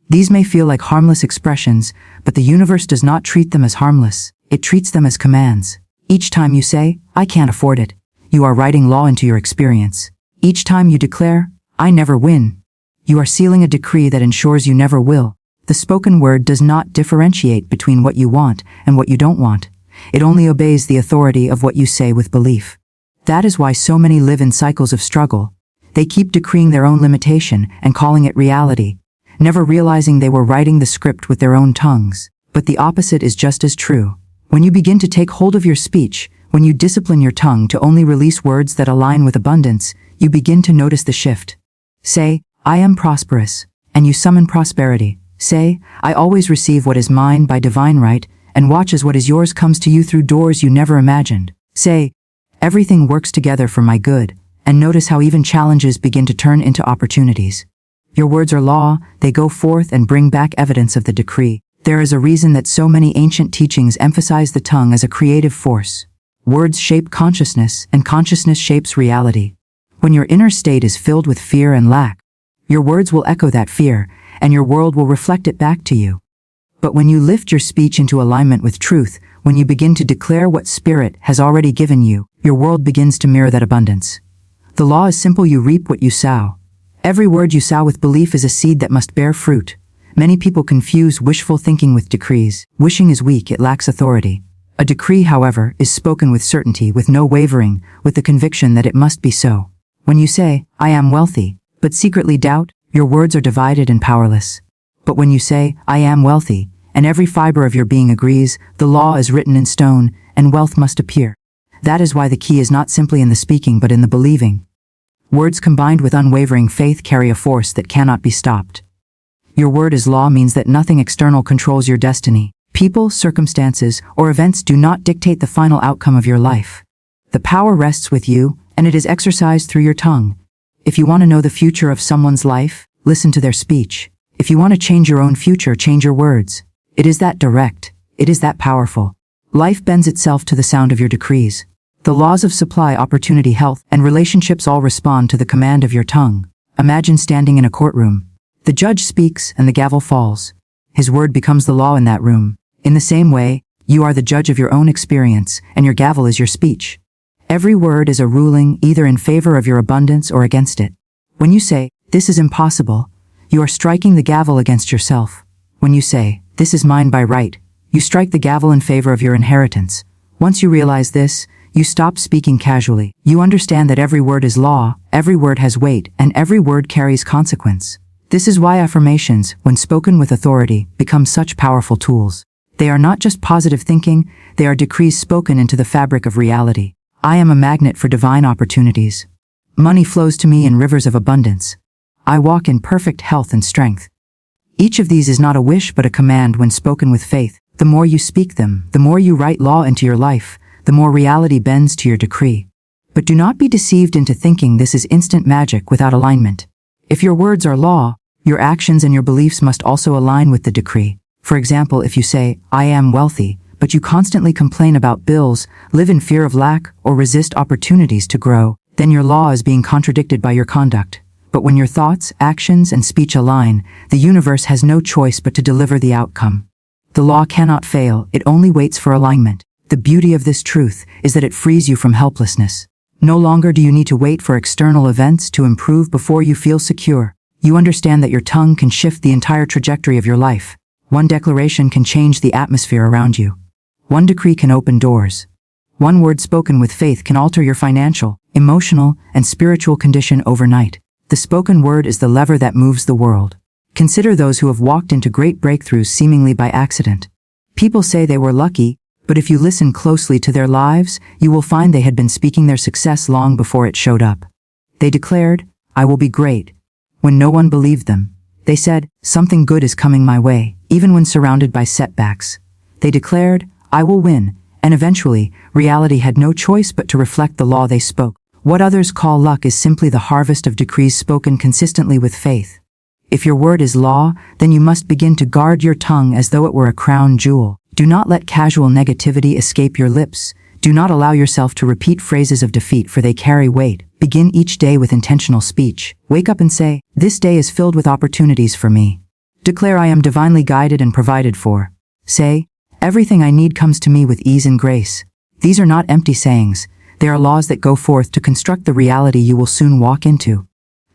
These may feel like harmless expressions, but the universe does not treat them as harmless. It treats them as commands. Each time you say, I can't afford it, you are writing law into your experience. Each time you declare, I never win, you are sealing a decree that ensures you never will. The spoken word does not differentiate between what you want and what you don't want. It only obeys the authority of what you say with belief. That is why so many live in cycles of struggle. They keep decreeing their own limitation and calling it reality, never realizing they were writing the script with their own tongues. But the opposite is just as true. When you begin to take hold of your speech, when you discipline your tongue to only release words that align with abundance, you begin to notice the shift. Say, I am prosperous, and you summon prosperity. Say, I always receive what is mine by divine right, and watch as what is yours comes to you through doors you never imagined. Say, everything works together for my good, and notice how even challenges begin to turn into opportunities. Your words are law, they go forth and bring back evidence of the decree. There is a reason that so many ancient teachings emphasize the tongue as a creative force. Words shape consciousness, and consciousness shapes reality. When your inner state is filled with fear and lack, your words will echo that fear, and your world will reflect it back to you. But when you lift your speech into alignment with truth, when you begin to declare what Spirit has already given you, your world begins to mirror that abundance. The law is simple: you reap what you sow. Every word you sow with belief is a seed that must bear fruit. Many people confuse wishful thinking with decrees. Wishing is weak, it lacks authority. A decree, however, is spoken with certainty, with no wavering, with the conviction that it must be so. When you say, I am wealthy, but secretly doubt, your words are divided and powerless. But when you say, I am wealthy, and every fiber of your being agrees, the law is written in stone, and wealth must appear. That is why the key is not simply in the speaking but in the believing. Words combined with unwavering faith carry a force that cannot be stopped. Your word is law means that nothing external controls your destiny. People, circumstances, or events do not dictate the final outcome of your life. The power rests with you, and it is exercised through your tongue. If you want to know the future of someone's life, listen to their speech. If you want to change your own future, change your words. It is that direct. It is that powerful. Life bends itself to the sound of your decrees. The laws of supply, opportunity, health, and relationships all respond to the command of your tongue. Imagine standing in a courtroom. The judge speaks and the gavel falls. His word becomes the law in that room. In the same way, you are the judge of your own experience, and your gavel is your speech. Every word is a ruling either in favor of your abundance or against it. When you say, "This is impossible," you are striking the gavel against yourself. When you say, "This is mine by right," you strike the gavel in favor of your inheritance. Once you realize this, you stop speaking casually. You understand that every word is law, every word has weight, and every word carries consequence. This is why affirmations, when spoken with authority, become such powerful tools. They are not just positive thinking, they are decrees spoken into the fabric of reality. I am a magnet for divine opportunities. Money flows to me in rivers of abundance. I walk in perfect health and strength. Each of these is not a wish but a command when spoken with faith. The more you speak them, the more you write law into your life, the more reality bends to your decree. But do not be deceived into thinking this is instant magic without alignment. If your words are law, your actions and your beliefs must also align with the decree. For example, if you say, "I am wealthy," but you constantly complain about bills, live in fear of lack, or resist opportunities to grow, then your law is being contradicted by your conduct. But when your thoughts, actions, and speech align, the universe has no choice but to deliver the outcome. The law cannot fail, it only waits for alignment. The beauty of this truth is that it frees you from helplessness. No longer do you need to wait for external events to improve before you feel secure. You understand that your tongue can shift the entire trajectory of your life. One declaration can change the atmosphere around you. One decree can open doors. One word spoken with faith can alter your financial, emotional, and spiritual condition overnight. The spoken word is the lever that moves the world. Consider those who have walked into great breakthroughs seemingly by accident. People say they were lucky, but if you listen closely to their lives, you will find they had been speaking their success long before it showed up. They declared, "I will be great," when no one believed them. They said, "Something good is coming my way," even when surrounded by setbacks. They declared, "I will win," and eventually, reality had no choice but to reflect the law they spoke. What others call luck is simply the harvest of decrees spoken consistently with faith. If your word is law, then you must begin to guard your tongue as though it were a crown jewel. Do not let casual negativity escape your lips. Do not allow yourself to repeat phrases of defeat, for they carry weight. Begin each day with intentional speech. Wake up and say, "This day is filled with opportunities for me." Declare, "I am divinely guided and provided for." Say, "Everything I need comes to me with ease and grace." These are not empty sayings. They are laws that go forth to construct the reality you will soon walk into.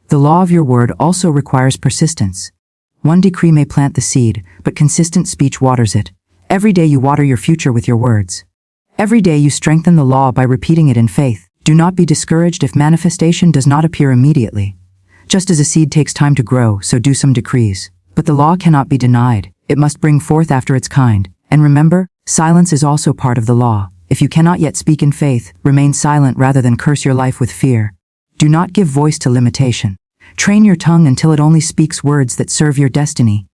The law of your word also requires persistence. One decree may plant the seed, but consistent speech waters it. Every day you water your future with your words. Every day you strengthen the law by repeating it in faith. Do not be discouraged if manifestation does not appear immediately. Just as a seed takes time to grow, so do some decrees. But the law cannot be denied. It must bring forth after its kind. And remember, silence is also part of the law. If you cannot yet speak in faith, remain silent rather than curse your life with fear. Do not give voice to limitation. Train your tongue until it only speaks words that serve your destiny.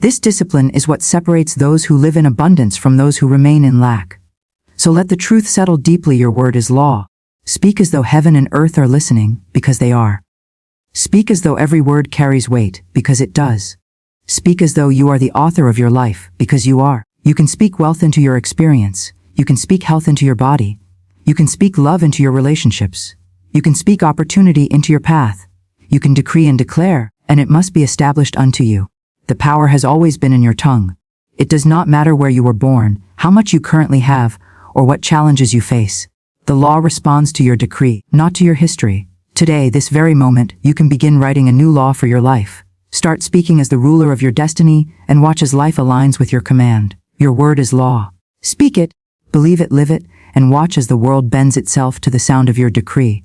This discipline is what separates those who live in abundance from those who remain in lack. So let the truth settle deeply. Your word is law. Speak as though heaven and earth are listening, because they are. Speak as though every word carries weight, because it does. Speak as though you are the author of your life, because you are. You can speak wealth into your experience. You can speak health into your body. You can speak love into your relationships. You can speak opportunity into your path. You can decree and declare, and it must be established unto you. The power has always been in your tongue. It does not matter where you were born, how much you currently have, or what challenges you face. The law responds to your decree, not to your history. Today, this very moment, you can begin writing a new law for your life. Start speaking as the ruler of your destiny, and watch as life aligns with your command. Your word is law. Speak it, believe it, live it, and watch as the world bends itself to the sound of your decree.